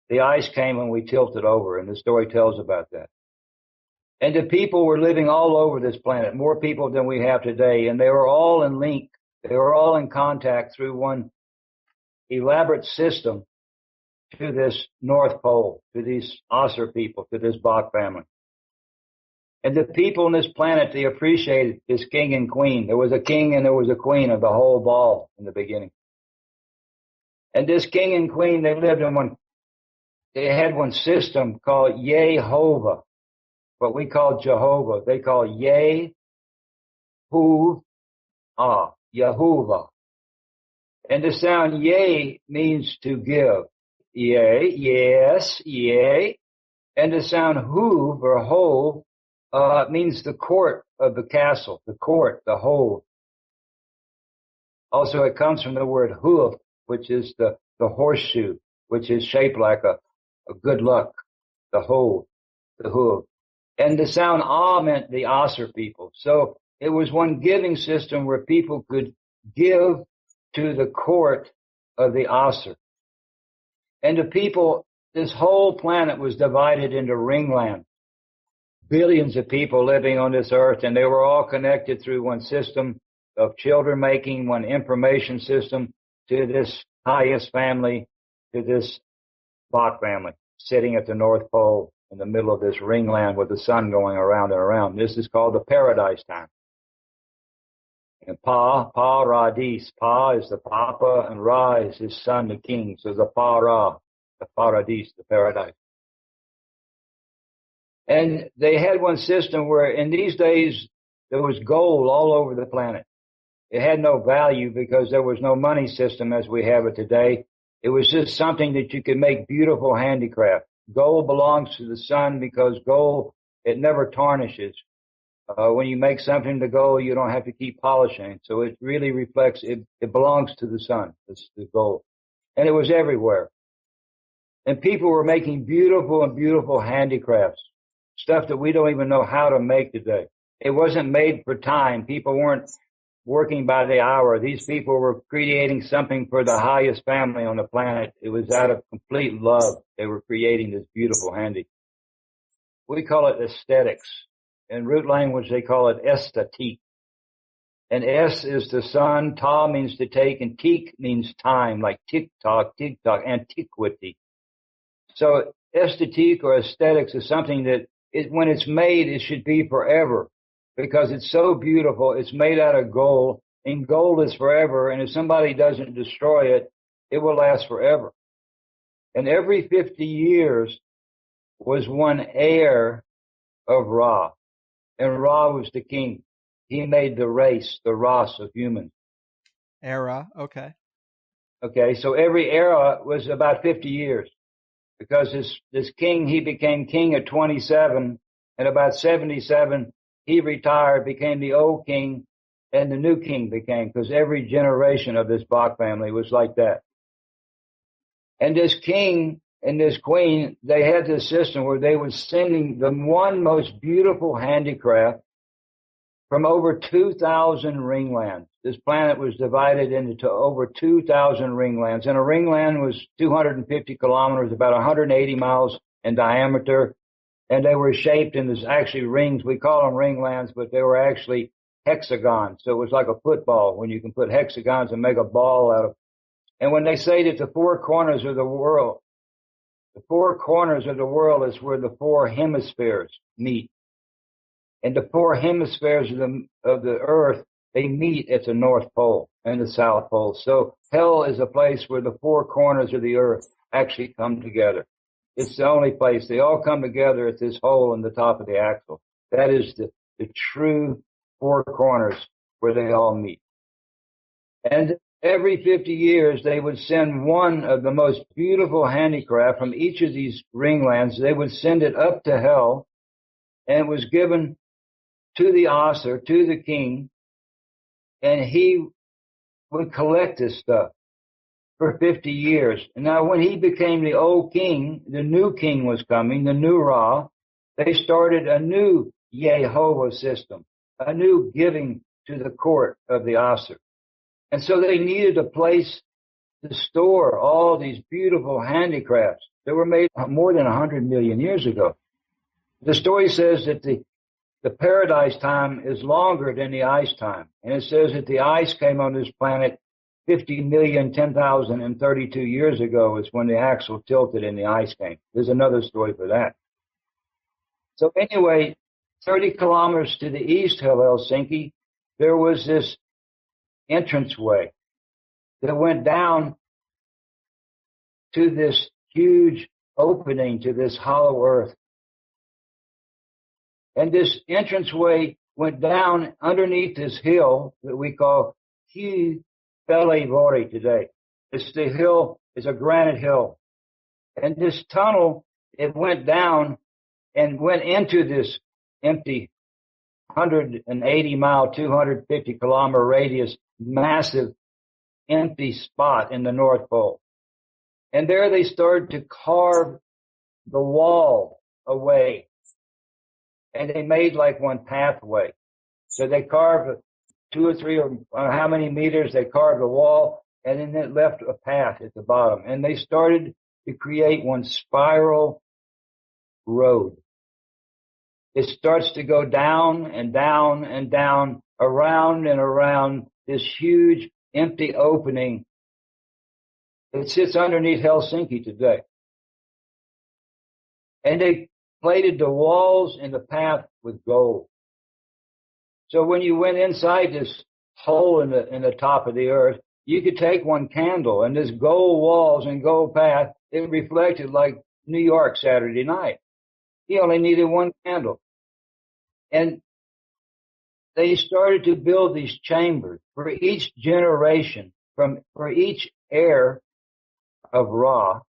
The ice came when we tilted over, and the story tells about that. And the people were living all over this planet, more people than we have today, and they were all in link. They were all in contact through one elaborate system to this North Pole, to these Asser people, to this Bock family. And the people on this planet, they appreciated this king and queen. There was a king and there was a queen of the whole ball in the beginning. And this king and queen, they lived in they had one system called Yehovah, what we call Jehovah. They call Yehovah. And the sound Ye means to give. Yea, yes, yea. And the sound Huv or Hov means the court of the castle, the court, the hold. Also, it comes from the word hoof, which is the horseshoe, which is shaped like a good luck, the hold, the hoof. And the sound ah meant the Asser people. So it was one giving system where people could give to the court of the Asser. And the people, this whole planet was divided into ringland. Billions of people living on this earth, and they were all connected through one system of children making, one information system to this highest family, to this Bock family, sitting at the North Pole in the middle of this ringland with the sun going around and around. This is called the paradise time. And Radis. Pa is the Papa, and Ra is his son, the king. So the Ra, the Paradis, the paradise. And they had one system where in these days there was gold all over the planet. It had no value because there was no money system as we have it today. It was just something that you could make beautiful handicraft. Gold belongs to the sun because gold, it never tarnishes. When you make something to gold, you don't have to keep polishing. So it really reflects, it belongs to the sun, the gold. And it was everywhere. And people were making beautiful and beautiful handicrafts. Stuff that we don't even know how to make today. It wasn't made for time. People weren't working by the hour. These people were creating something for the highest family on the planet. It was out of complete love. They were creating this beautiful handy. We call it aesthetics. In root language, they call it estetik. And S is the sun, ta means to take, and tik means time, like tick-tock, antiquity. So estetik or aesthetics is something that when it's made, it should be forever because it's so beautiful. It's made out of gold, and gold is forever. And if somebody doesn't destroy it, it will last forever. And every 50 years was one heir of Ra. And Ra was the king. He made the race, the Ras of humans. Era, okay. Okay, so every era was about 50 years. Because this king, he became king at 27, and about 77, he retired, became the old king, and the new king became, because every generation of this Bock family was like that. And this king and this queen, they had this system where they were sending the one most beautiful handicraft from over 2,000 ringlands. This planet was divided into over 2,000 ringlands, and a ringland was 250 kilometers, about 180 miles in diameter, and they were shaped in this actually rings. We call them ringlands, but they were actually hexagons. So it was like a football when you can put hexagons and make a ball out of. And when they say that the four corners of the world is where the four hemispheres meet. And the four hemispheres of the earth, they meet at the North Pole and the South Pole. So hell is a place where the four corners of the earth actually come together. It's the only place. They all come together at this hole in the top of the axle. That is the true four corners where they all meet. And every 50 years, they would send one of the most beautiful handicraft from each of these ringlands. They would send it up to hell, and it was given to the Asser, to the king, and he would collect this stuff for 50 years. And now when he became the old king, the new king was coming, the new Ra, they started a new Yehovah system, a new giving to the court of the Asser. And so they needed a place to store all these beautiful handicrafts that were made more than 100 million years ago. The story says that the paradise time is longer than the ice time. And it says that the ice came on this planet 50,010,032 years ago is when the axle tilted and the ice came. There's another story for that. So anyway, 30 kilometers to the east of Helsinki, there was this entranceway that went down to this huge opening, to this hollow earth. And this entranceway went down underneath this hill that we call Higherside today. It's the hill, it's a granite hill. And this tunnel, it went down and went into this empty 180 mile, 250 kilometer radius, massive empty spot in the North Pole. And there they started to carve the wall away. And they made like one pathway. So they carved 2 or 3 or how many meters, they carved the wall, and then it left a path at the bottom. And they started to create one spiral road. It starts to go down and down and down, around and around this huge empty opening that sits underneath Helsinki today. And they plated the walls and the path with gold. So when you went inside this hole in the top of the earth, you could take one candle, and this gold walls and gold path, it reflected like New York Saturday night. You only needed one candle. And they started to build these chambers for each generation, for each heir of Ra,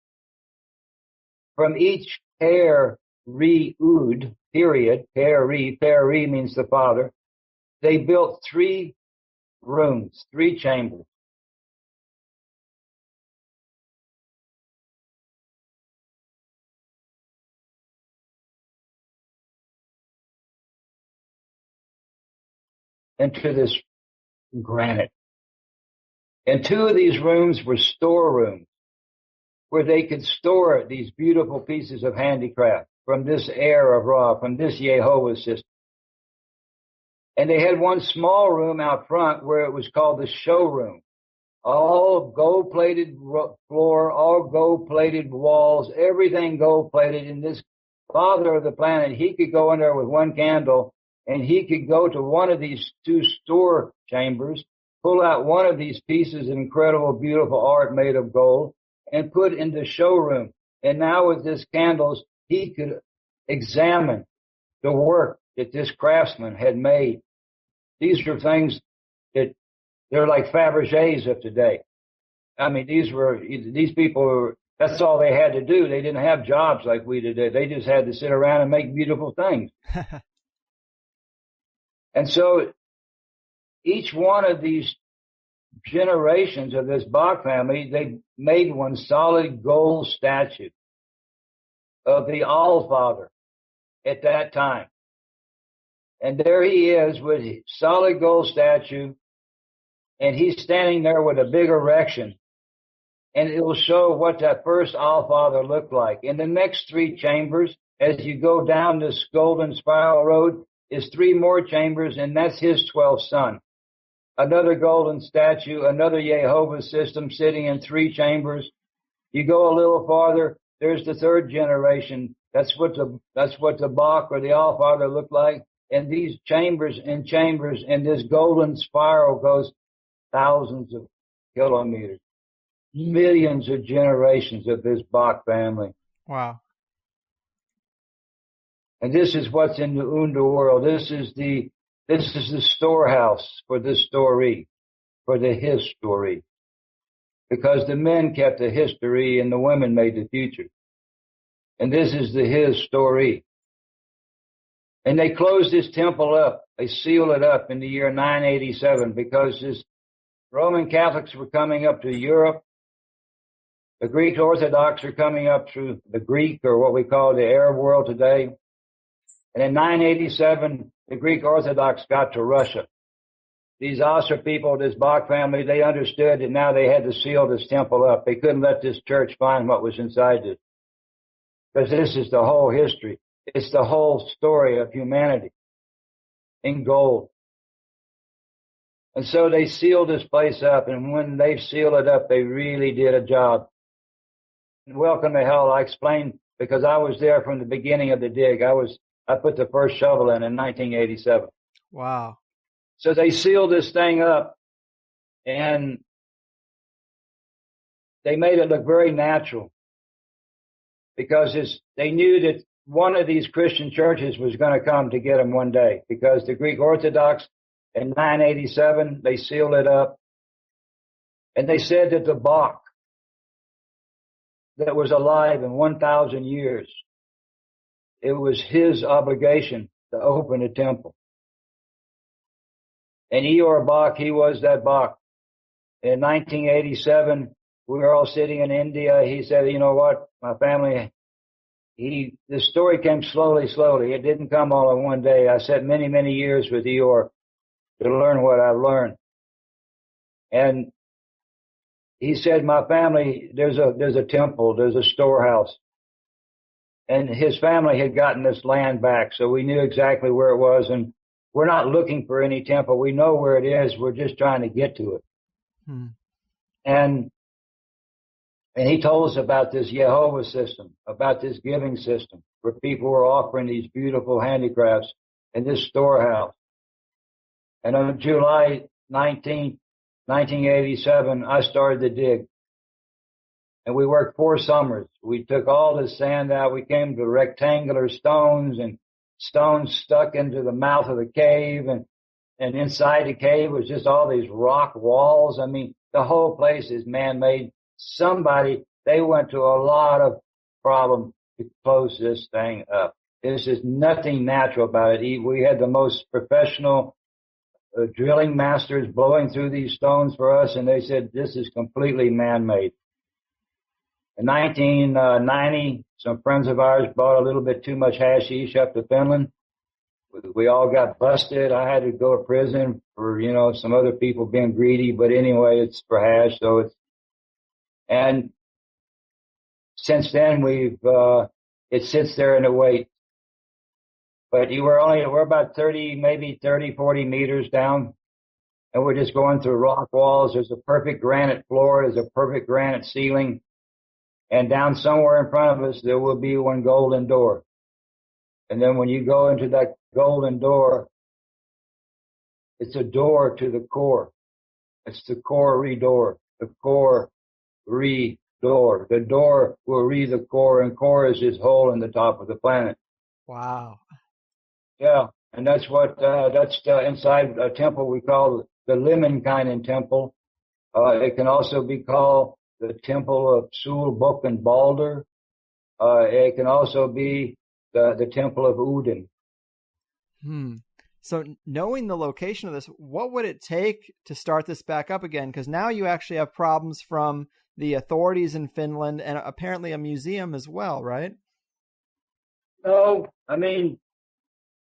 from each heir Re-ud, period, Peri means the father. They built 3 rooms, 3 chambers. Into this granite. And 2 of these rooms were storerooms where they could store these beautiful pieces of handicraft from this heir of Ra, from this Yehovah system. And they had one small room out front where it was called the showroom. All gold-plated floor, all gold-plated walls, everything gold-plated. And this father of the planet, he could go in there with one candle, and he could go to one of these 2 store chambers, pull out one of these pieces of incredible, beautiful art made of gold, and put in the showroom. And now with his candles, he could examine the work that this craftsman had made. These are things that they're like Fabergés of today. I mean, these people were, that's all they had to do. They didn't have jobs like we did. They just had to sit around and make beautiful things. And so each one of these generations of this Bock family, they made one solid gold statue of the Allfather at that time. And there he is with a solid gold statue, and he's standing there with a big erection. And it will show what that first Allfather looked like. In the next 3 chambers, as you go down this golden spiral road, is 3 more chambers, and that's his 12th son. Another golden statue, another Yehovah system sitting in 3 chambers. You go a little farther, there's the 3rd generation. That's what the Bock or the Allfather looked like. And these chambers and chambers, and this golden spiral goes thousands of kilometers, millions of generations of this Bock family. Wow. And this is what's in the underworld. This is the storehouse for this story, for the his story. Because the men kept the history and the women made the future. And this is the his story. And they closed this temple up. They sealed it up in the year 987 because this Roman Catholics were coming up to Europe. The Greek Orthodox are coming up through the Greek, or what we call the Arab world today. And in 987, the Greek Orthodox got to Russia. These Asser people, this Bock family, they understood that now they had to seal this temple up. They couldn't let this church find what was inside it. Because this is the whole history. It's the whole story of humanity in gold. And so they sealed this place up, and when they sealed it up, they really did a job. And welcome to hell, I explained, because I was there from the beginning of the dig. I put the first shovel in 1987. Wow. So they sealed this thing up, and they made it look very natural, because they knew that one of these Christian churches was going to come to get them one day, because the Greek Orthodox in 987, they sealed it up, and they said that the Bock that was alive in 1,000 years, it was his obligation to open the temple. And Ior Bock, he was that Bock. In 1987, we were all sitting in India. He said, you know what, my family, the story came slowly. It didn't come all in one day. I spent many, many years with Ior to learn what I've learned. And he said, my family, there's a temple, there's a storehouse. And his family had gotten this land back, so we knew exactly where it was. And we're not looking for any temple. We know where it is. We're just trying to get to it. And he told us about this Jehovah system, about this giving system, where people were offering these beautiful handicrafts in this storehouse. And on July 19th, 1987, I started the dig. And we worked 4 summers. We took all the sand out. We came to rectangular stones, and stones stuck into the mouth of the cave. And inside the cave was just all these rock walls. I mean, the whole place is man-made. They went to a lot of problem to close this thing up. There's just nothing natural about it. We had the most professional drilling masters blowing through these stones for us, and they said this is completely man-made. In 1990, some friends of ours bought a little bit too much hashish up to Finland. We all got busted. I had to go to prison for, some other people being greedy, but anyway, it's for hash, and since then it sits there and it waits. But we're about 40 meters down, and we're just going through rock walls. There's a perfect granite floor. There's a perfect granite ceiling. And down somewhere in front of us, there will be one golden door. And then when you go into that golden door, it's a door to the core. It's the core door. The core door. The door will read the core, and core is this hole in the top of the planet. Wow. Yeah, and that's inside a temple we call the Lemminkainen temple. It can also be called the temple of Sul, Bock, and Balder. It can also be the temple of Odin. So knowing the location of this, what would it take to start this back up again? Because now you actually have problems from the authorities in Finland and apparently a museum as well, right? No, I mean,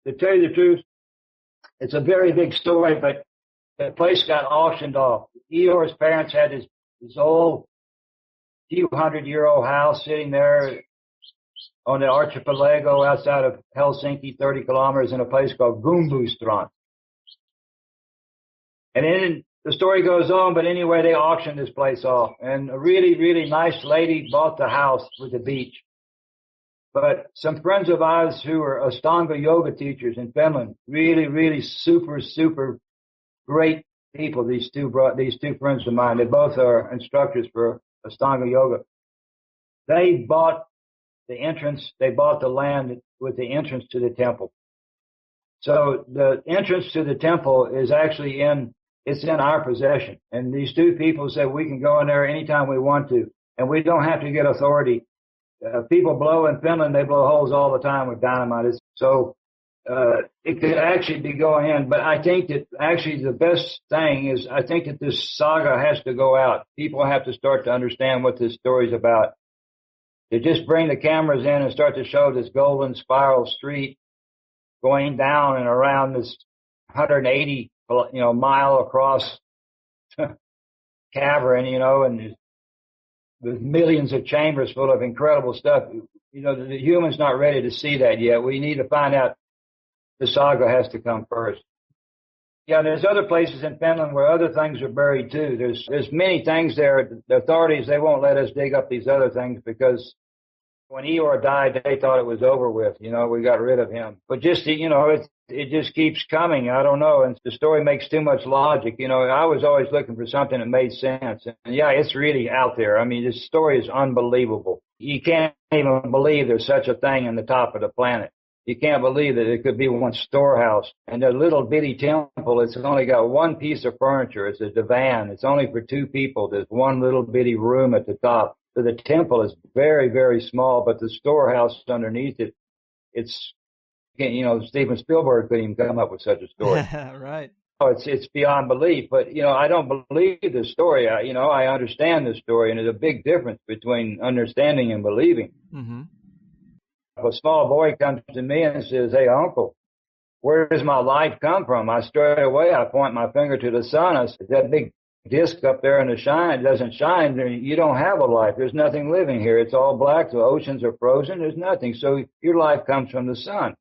to tell you the truth, it's a very big story, but the place got auctioned off. Ior's parents had this old few 100-year-old house sitting there on the archipelago outside of Helsinki, 30 kilometers, in a place called Gumbustrand. And then the story goes on, but anyway, they auctioned this place off. And a really, really nice lady bought the house with the beach. But some friends of ours who are Ashtanga yoga teachers in Finland, really, really super, super great people, these two friends of mine, they both are instructors for Ashtanga yoga. They bought the entrance. They bought the land with the entrance to the temple. So the entrance to the temple is actually it's in our possession. And these two people said we can go in there anytime we want to, and we don't have to get authority. People blow in Finland, they blow holes all the time with dynamite. So it could actually be going in. But I think that actually the best thing is I think that this saga has to go out. People have to start to understand what this story is about. They just bring the cameras in and start to show this golden spiral street going down and around this 180, mile across cavern, and with millions of chambers full of incredible stuff. The human's not ready to see that yet. We need to find out. The saga has to come first. Yeah, there's other places in Finland where other things are buried too. There's many things there. The authorities, they won't let us dig up these other things because when Ior died, they thought it was over with. We got rid of him. But just, it just keeps coming. I don't know. And the story makes too much logic. I was always looking for something that made sense. And yeah, it's really out there. I mean, this story is unbelievable. You can't even believe there's such a thing in the top of the planet. You can't believe that it could be one storehouse. And the little bitty temple, it's only got one piece of furniture. It's a divan. It's only for two people. There's one little bitty room at the top. So the temple is very, very small, but the storehouse underneath it, it's, Steven Spielberg couldn't even come up with such a story. Right. Oh, it's beyond belief. But, I don't believe the story. I understand the story, and there's a big difference between understanding and believing. Mm-hmm. A small boy comes to me and says, "Hey, uncle, where does my life come from?" I straight away, I point my finger to the sun. I said, "That big disc up there in the shine doesn't shine. You don't have a life. There's nothing living here. It's all black. The oceans are frozen. There's nothing. So your life comes from the sun."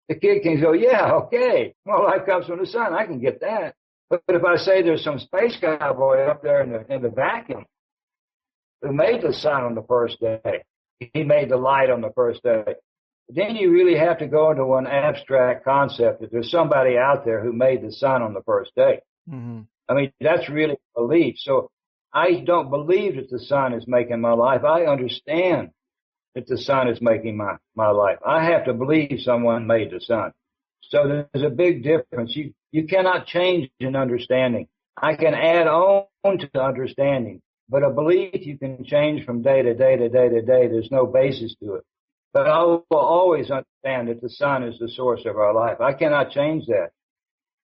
The kid can go, "Yeah, okay. My life comes from the sun. I can get that." But if I say there's some space cowboy up there in the vacuum who made the sun on the first day, he made the light on the first day, then you really have to go into an abstract concept that there's somebody out there who made the sun on the first day. Mm-hmm. I mean, that's really belief. So I don't believe that the sun is making my life. I understand that the sun is making my life. I have to believe someone made the sun. So there's a big difference. You cannot change an understanding. I can add on to the understanding. But a belief you can change from day to day to day to day. There's no basis to it. But I will always understand that the sun is the source of our life. I cannot change that.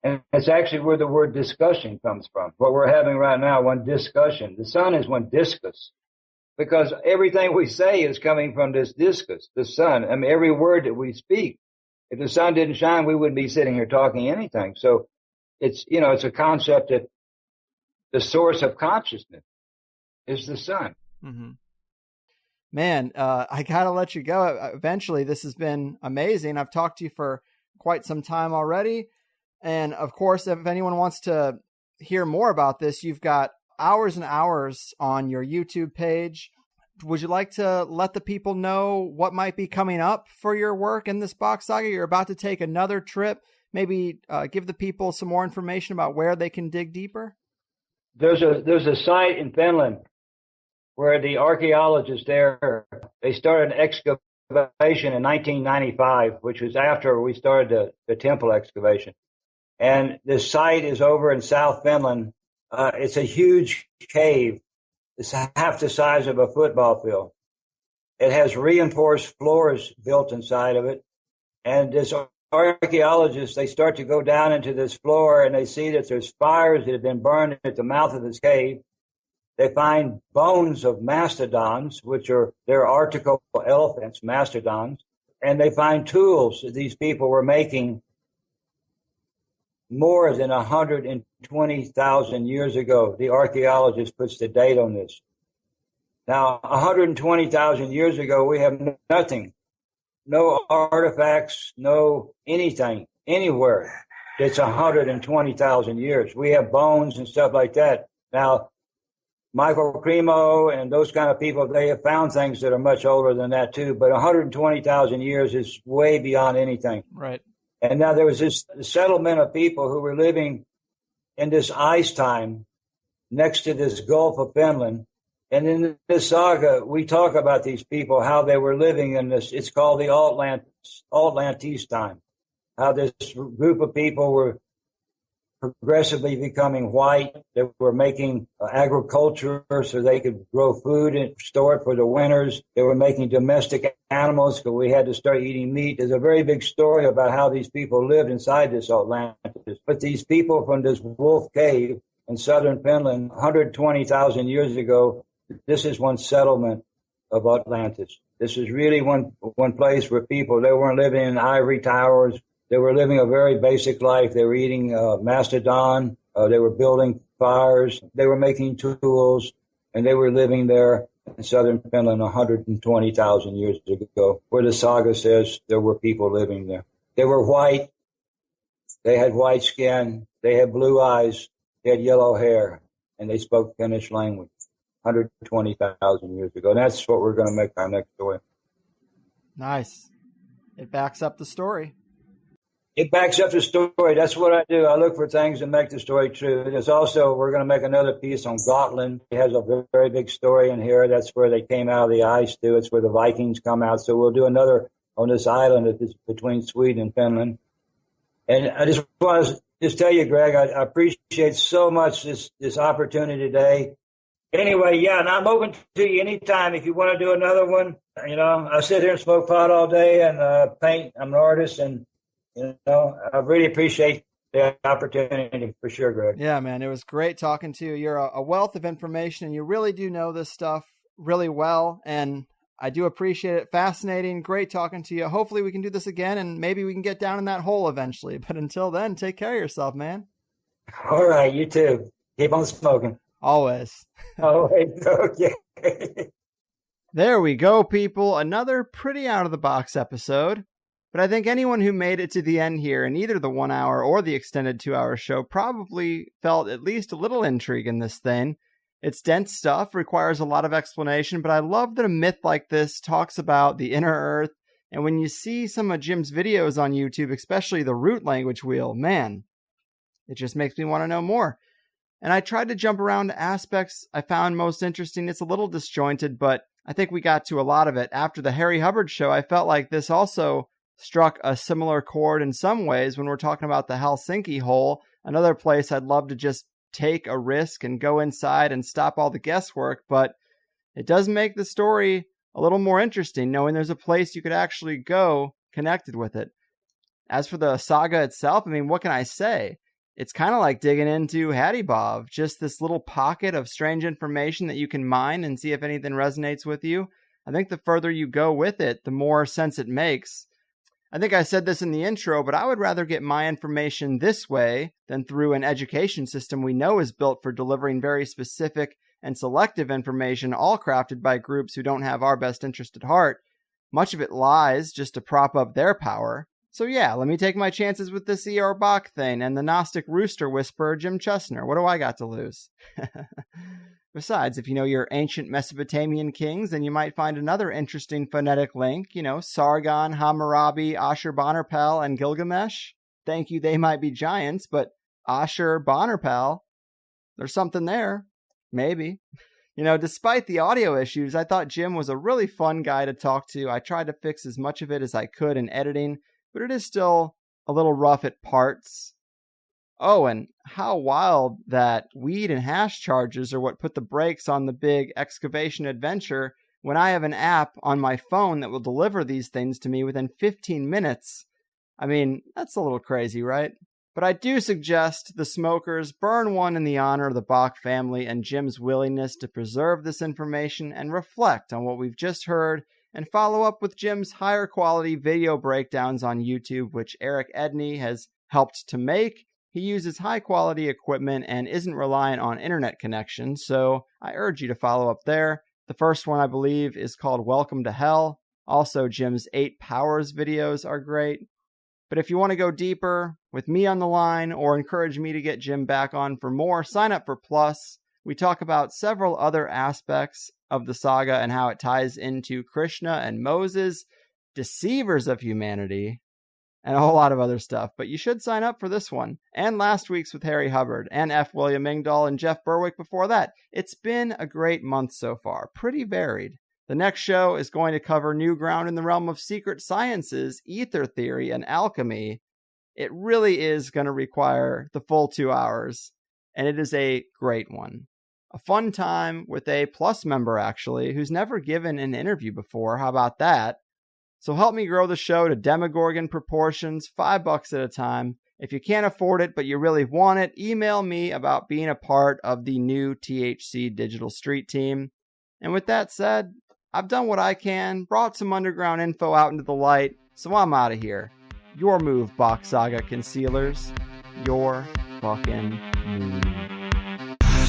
And it's actually where the word discussion comes from. What we're having right now, one discussion. The sun is one discus. Because everything we say is coming from this discus, the sun. I mean, every word that we speak. If the sun didn't shine, we wouldn't be sitting here talking anything. So it's a concept that the source of consciousness is the sun. Mm-hmm. Man, I gotta let you go eventually. This has been amazing. I've talked to you for quite some time already. And of course, if anyone wants to hear more about this, you've got hours and hours on your YouTube page. Would you like to let the people know what might be coming up for your work in this Bock Saga? You're about to take another trip. Maybe give the people some more information about where they can dig deeper. There's a site in Finland where the archaeologists there, they started an excavation in 1995, which was after we started the temple excavation. And the site is over in South Finland. It's a huge cave. It's half the size of a football field. It has reinforced floors built inside of it. And this archaeologists, they start to go down into this floor and they see that there's fires that have been burned at the mouth of this cave. They find bones of mastodons, they're arctic elephants, mastodons. And they find tools that these people were making more than 120,000 years ago. The archaeologist puts the date on this. Now, 120,000 years ago, we have nothing, no artifacts, no anything, anywhere that's 120,000 years. We have bones and stuff like that. Now, Michael Cremo and those kind of people, they have found things that are much older than that too, but 120,000 years is way beyond anything. Right. And now there was this settlement of people who were living in this ice time next to this Gulf of Finland. And in this saga, we talk about these people, how they were living in this. It's called the Atlantis time. How this group of people were progressively becoming white. They were making agriculture so they could grow food and store it for the winters. They were making domestic animals because we had to start eating meat. There's a very big story about how these people lived inside this Atlantis. But these people from this wolf cave in southern Finland, 120,000 years ago, this is one settlement of Atlantis. This is really one place where people, they weren't living in ivory towers. They were living a very basic life. They were eating mastodon. They were building fires. They were making tools, and they were living there in southern Finland 120,000 years ago, where the saga says there were people living there. They were white. They had white skin. They had blue eyes. They had yellow hair, and they spoke Finnish language 120,000 years ago. And that's what we're going to make our next story. Nice. It backs up the story. It backs up the story. That's what I do. I look for things that make the story true. There's also, we're going to make another piece on Gotland. It has a very, very big story in here. That's where they came out of the ice, too. It's where the Vikings come out. So we'll do another on this island that is between Sweden and Finland. And I just want to just tell you, Greg, I appreciate so much this opportunity today. Anyway, yeah, and I'm open to you anytime if you want to do another one. You know, I sit here and smoke pot all day and paint. I'm an artist, and you know, I really appreciate the opportunity for sure, Greg. Yeah, man, it was great talking to you. You're a wealth of information, and you really do know this stuff really well, and I do appreciate it. Fascinating. Great talking to you. Hopefully we can do this again, and maybe we can get down in that hole eventually. But until then, take care of yourself, man. All right, you too. Keep on smoking. Always. Always. Okay. There we go, people. Another pretty out-of-the-box episode. But I think anyone who made it to the end here in either the 1 hour or the extended 2 hour show probably felt at least a little intrigue in this thing. It's dense stuff, requires a lot of explanation, but I love that a myth like this talks about the inner earth. And when you see some of Jim's videos on YouTube, especially the root language wheel, man, it just makes me want to know more. And I tried to jump around to aspects I found most interesting. It's a little disjointed, but I think we got to a lot of it. After the Harry Hubbard show, I felt like this also struck a similar chord in some ways when we're talking about the Helsinki hole, another place I'd love to just take a risk and go inside and stop all the guesswork, but it does make the story a little more interesting knowing there's a place you could actually go connected with it. As for the saga itself, I mean, what can I say? It's kind of like digging into Hattibov, just this little pocket of strange information that you can mine and see if anything resonates with you. I think the further you go with it, the more sense it makes. I think I said this in the intro, but I would rather get my information this way than through an education system we know is built for delivering very specific and selective information, all crafted by groups who don't have our best interest at heart. Much of it lies just to prop up their power. So yeah, let me take my chances with this Ior Bock thing and the Gnostic rooster whisperer Jim Chesnar. What do I got to lose? Besides, if you know your ancient Mesopotamian kings, then you might find another interesting phonetic link. You know, Sargon, Hammurabi, Ashurbanipal, and Gilgamesh. Thank you, they might be giants, but Ashurbanipal, there's something there. Maybe. You know, despite the audio issues, I thought Jim was a really fun guy to talk to. I tried to fix as much of it as I could in editing, but it is still a little rough at parts. Oh, and how wild that weed and hash charges are what put the brakes on the big excavation adventure when I have an app on my phone that will deliver these things to me within 15 minutes. I mean, that's a little crazy, right? But I do suggest the smokers burn one in the honor of the Bock family and Jim's willingness to preserve this information and reflect on what we've just heard and follow up with Jim's higher quality video breakdowns on YouTube, which Eric Edney has helped to make. He uses high-quality equipment and isn't reliant on internet connection, so I urge you to follow up there. The first one, I believe, is called Welcome to Hell. Also, Jim's 8 Powers videos are great. But if you want to go deeper with me on the line or encourage me to get Jim back on for more, sign up for Plus. We talk about several other aspects of the saga and how it ties into Krishna and Moses, deceivers of humanity, and a whole lot of other stuff. But you should sign up for this one, and last week's with Harry Hubbard, and F. William Engdahl, and Jeff Berwick before that. It's been a great month so far, pretty varied. The next show is going to cover new ground in the realm of secret sciences, ether theory, and alchemy. It really is going to require the full 2 hours, and it is a great one. A fun time with a Plus member, actually, who's never given an interview before. How about that? So help me grow the show to Demogorgon proportions, $5 at a time. If you can't afford it, but you really want it, email me about being a part of the new THC Digital Street team. And with that said, I've done what I can, brought some underground info out into the light, so I'm out of here. Your move, Bock Saga concealers. Your fucking move.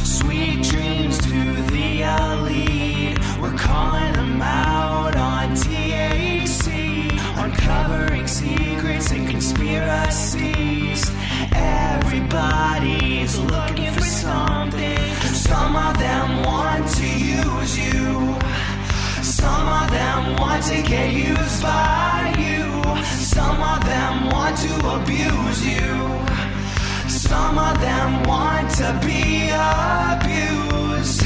Sweet dreams to the elite. We're calling them out on THC. Uncovering secrets and conspiracies. Everybody's looking for something. Some of them want to use you. Some of them want to get used by you. Some of them want to abuse you. Some of them want to be abused.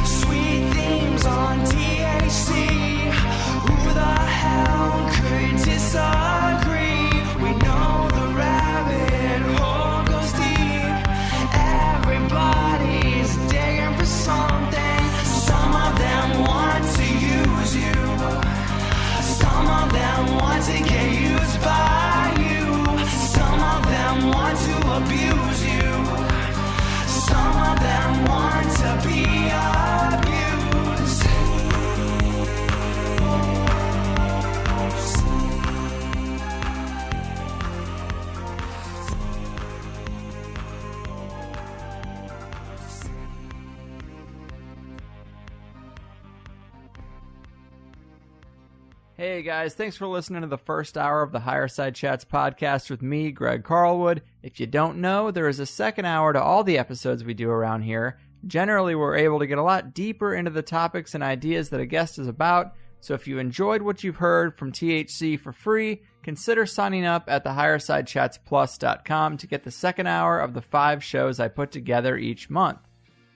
Sweet themes on THC. Who the hell could disagree? We know the rabbit hole goes deep. Everybody's digging for something. Some of them want to use you. Some of them want to get used by you. Some of them want to abuse you. Some of them want to be abused. Hey guys, thanks for listening to the first hour of the Higherside Chats podcast with me, Greg Carlwood. If you don't know, there is a second hour to all the episodes we do around here. Generally, we're able to get a lot deeper into the topics and ideas that a guest is about, so if you enjoyed what you've heard from THC for free, consider signing up at the HighersideChatsPlus.com to get the second hour of the 5 shows I put together each month.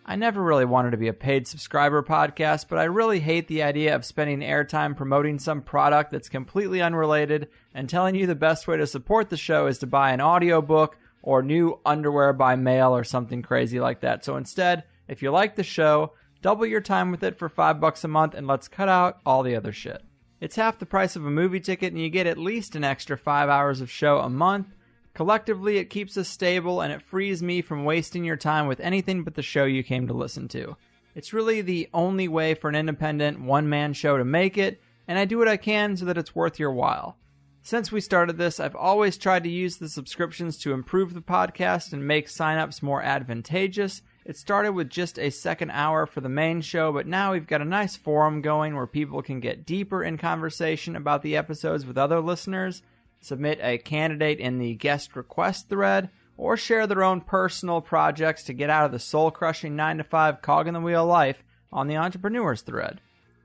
I never really wanted to be a paid subscriber podcast, but I really hate the idea of spending airtime promoting some product that's completely unrelated and telling you the best way to support the show is to buy an audiobook or new underwear by mail or something crazy like that. So instead, if you like the show, double your time with it for $5 a month and let's cut out all the other shit. It's half the price of a movie ticket and you get at least an extra 5 hours of show a month. Collectively, it keeps us stable, and it frees me from wasting your time with anything but the show you came to listen to. It's really the only way for an independent, one-man show to make it, and I do what I can so that it's worth your while. Since we started this, I've always tried to use the subscriptions to improve the podcast and make sign-ups more advantageous. It started with just a second hour for the main show, but now we've got a nice forum going where people can get deeper in conversation about the episodes with other listeners, submit a candidate in the guest request thread, or share their own personal projects to get out of the soul-crushing 9-to-5 cog in the wheel life on the entrepreneurs thread.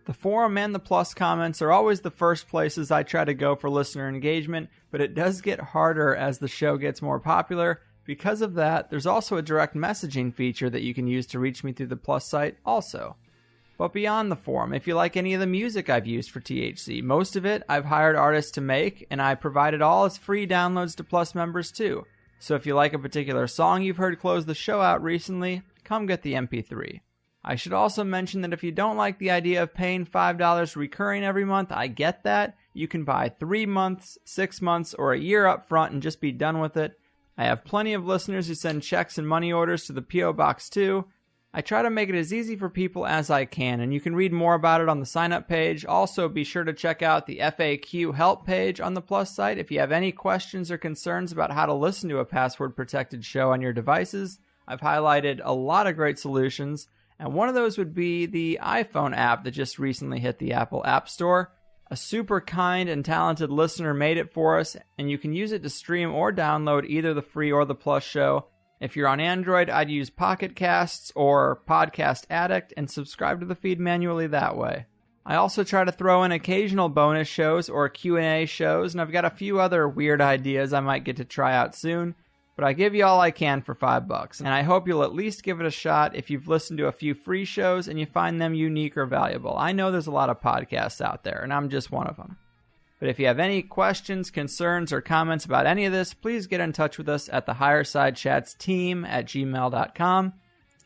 The forum and the plus comments are always the first places I try to go for listener engagement, but it does get harder as the show gets more popular. Because of that, there's also a direct messaging feature that you can use to reach me through the plus site also. But beyond the forum, if you like any of the music I've used for THC, most of it I've hired artists to make, and I provide it all as free downloads to Plus members too. So if you like a particular song you've heard close the show out recently, come get the MP3. I should also mention that if you don't like the idea of paying $5 recurring every month, I get that. You can buy 3 months, 6 months, or a year up front and just be done with it. I have plenty of listeners who send checks and money orders to the P.O. Box too. I try to make it as easy for people as I can, and you can read more about it on the sign-up page. Also, be sure to check out the FAQ help page on the Plus site if you have any questions or concerns about how to listen to a password-protected show on your devices. I've highlighted a lot of great solutions, and one of those would be the iPhone app that just recently hit the Apple App Store. A super kind and talented listener made it for us, and you can use it to stream or download either the free or the Plus show. If you're on Android, I'd use Pocket Casts or Podcast Addict and subscribe to the feed manually that way. I also try to throw in occasional bonus shows or Q&A shows, and I've got a few other weird ideas I might get to try out soon, but I give you all I can for $5, and I hope you'll at least give it a shot if you've listened to a few free shows and you find them unique or valuable. I know there's a lot of podcasts out there, and I'm just one of them. But if you have any questions, concerns, or comments about any of this, please get in touch with us at the Higherside Chats team at gmail.com.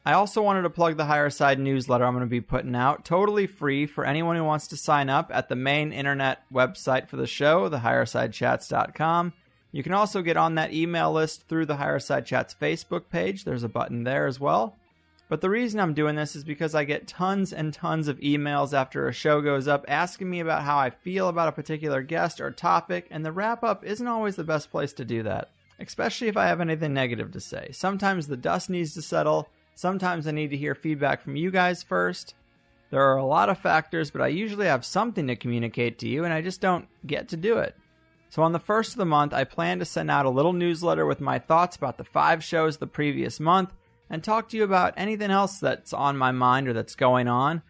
I also wanted to plug the Higherside newsletter I'm going to be putting out, totally free for anyone who wants to sign up at the main internet website for the show, thehighersidechats.com. You can also get on that email list through the Higherside Chats Facebook page. There's a button there as well. But the reason I'm doing this is because I get tons and tons of emails after a show goes up asking me about how I feel about a particular guest or topic, and the wrap-up isn't always the best place to do that, especially if I have anything negative to say. Sometimes the dust needs to settle. Sometimes I need to hear feedback from you guys first. There are a lot of factors, but I usually have something to communicate to you, and I just don't get to do it. So on the first of the month, I plan to send out a little newsletter with my thoughts about the 5 shows the previous month, and talk to you about anything else that's on my mind or that's going on.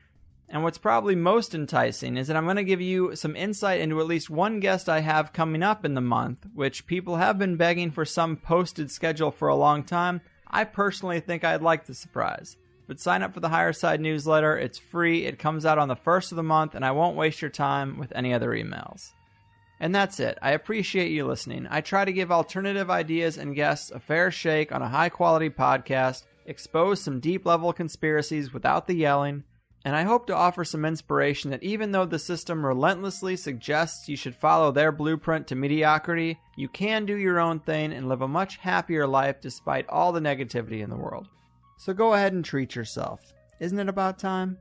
And what's probably most enticing is that I'm going to give you some insight into at least one guest I have coming up in the month, which people have been begging for some posted schedule for a long time. I personally think I'd like the surprise. But sign up for the Higherside newsletter. It's free. It comes out on the first of the month, and I won't waste your time with any other emails. And that's it. I appreciate you listening. I try to give alternative ideas and guests a fair shake on a high-quality podcast, expose some deep-level conspiracies without the yelling, and I hope to offer some inspiration that even though the system relentlessly suggests you should follow their blueprint to mediocrity, you can do your own thing and live a much happier life despite all the negativity in the world. So go ahead and treat yourself. Isn't it about time?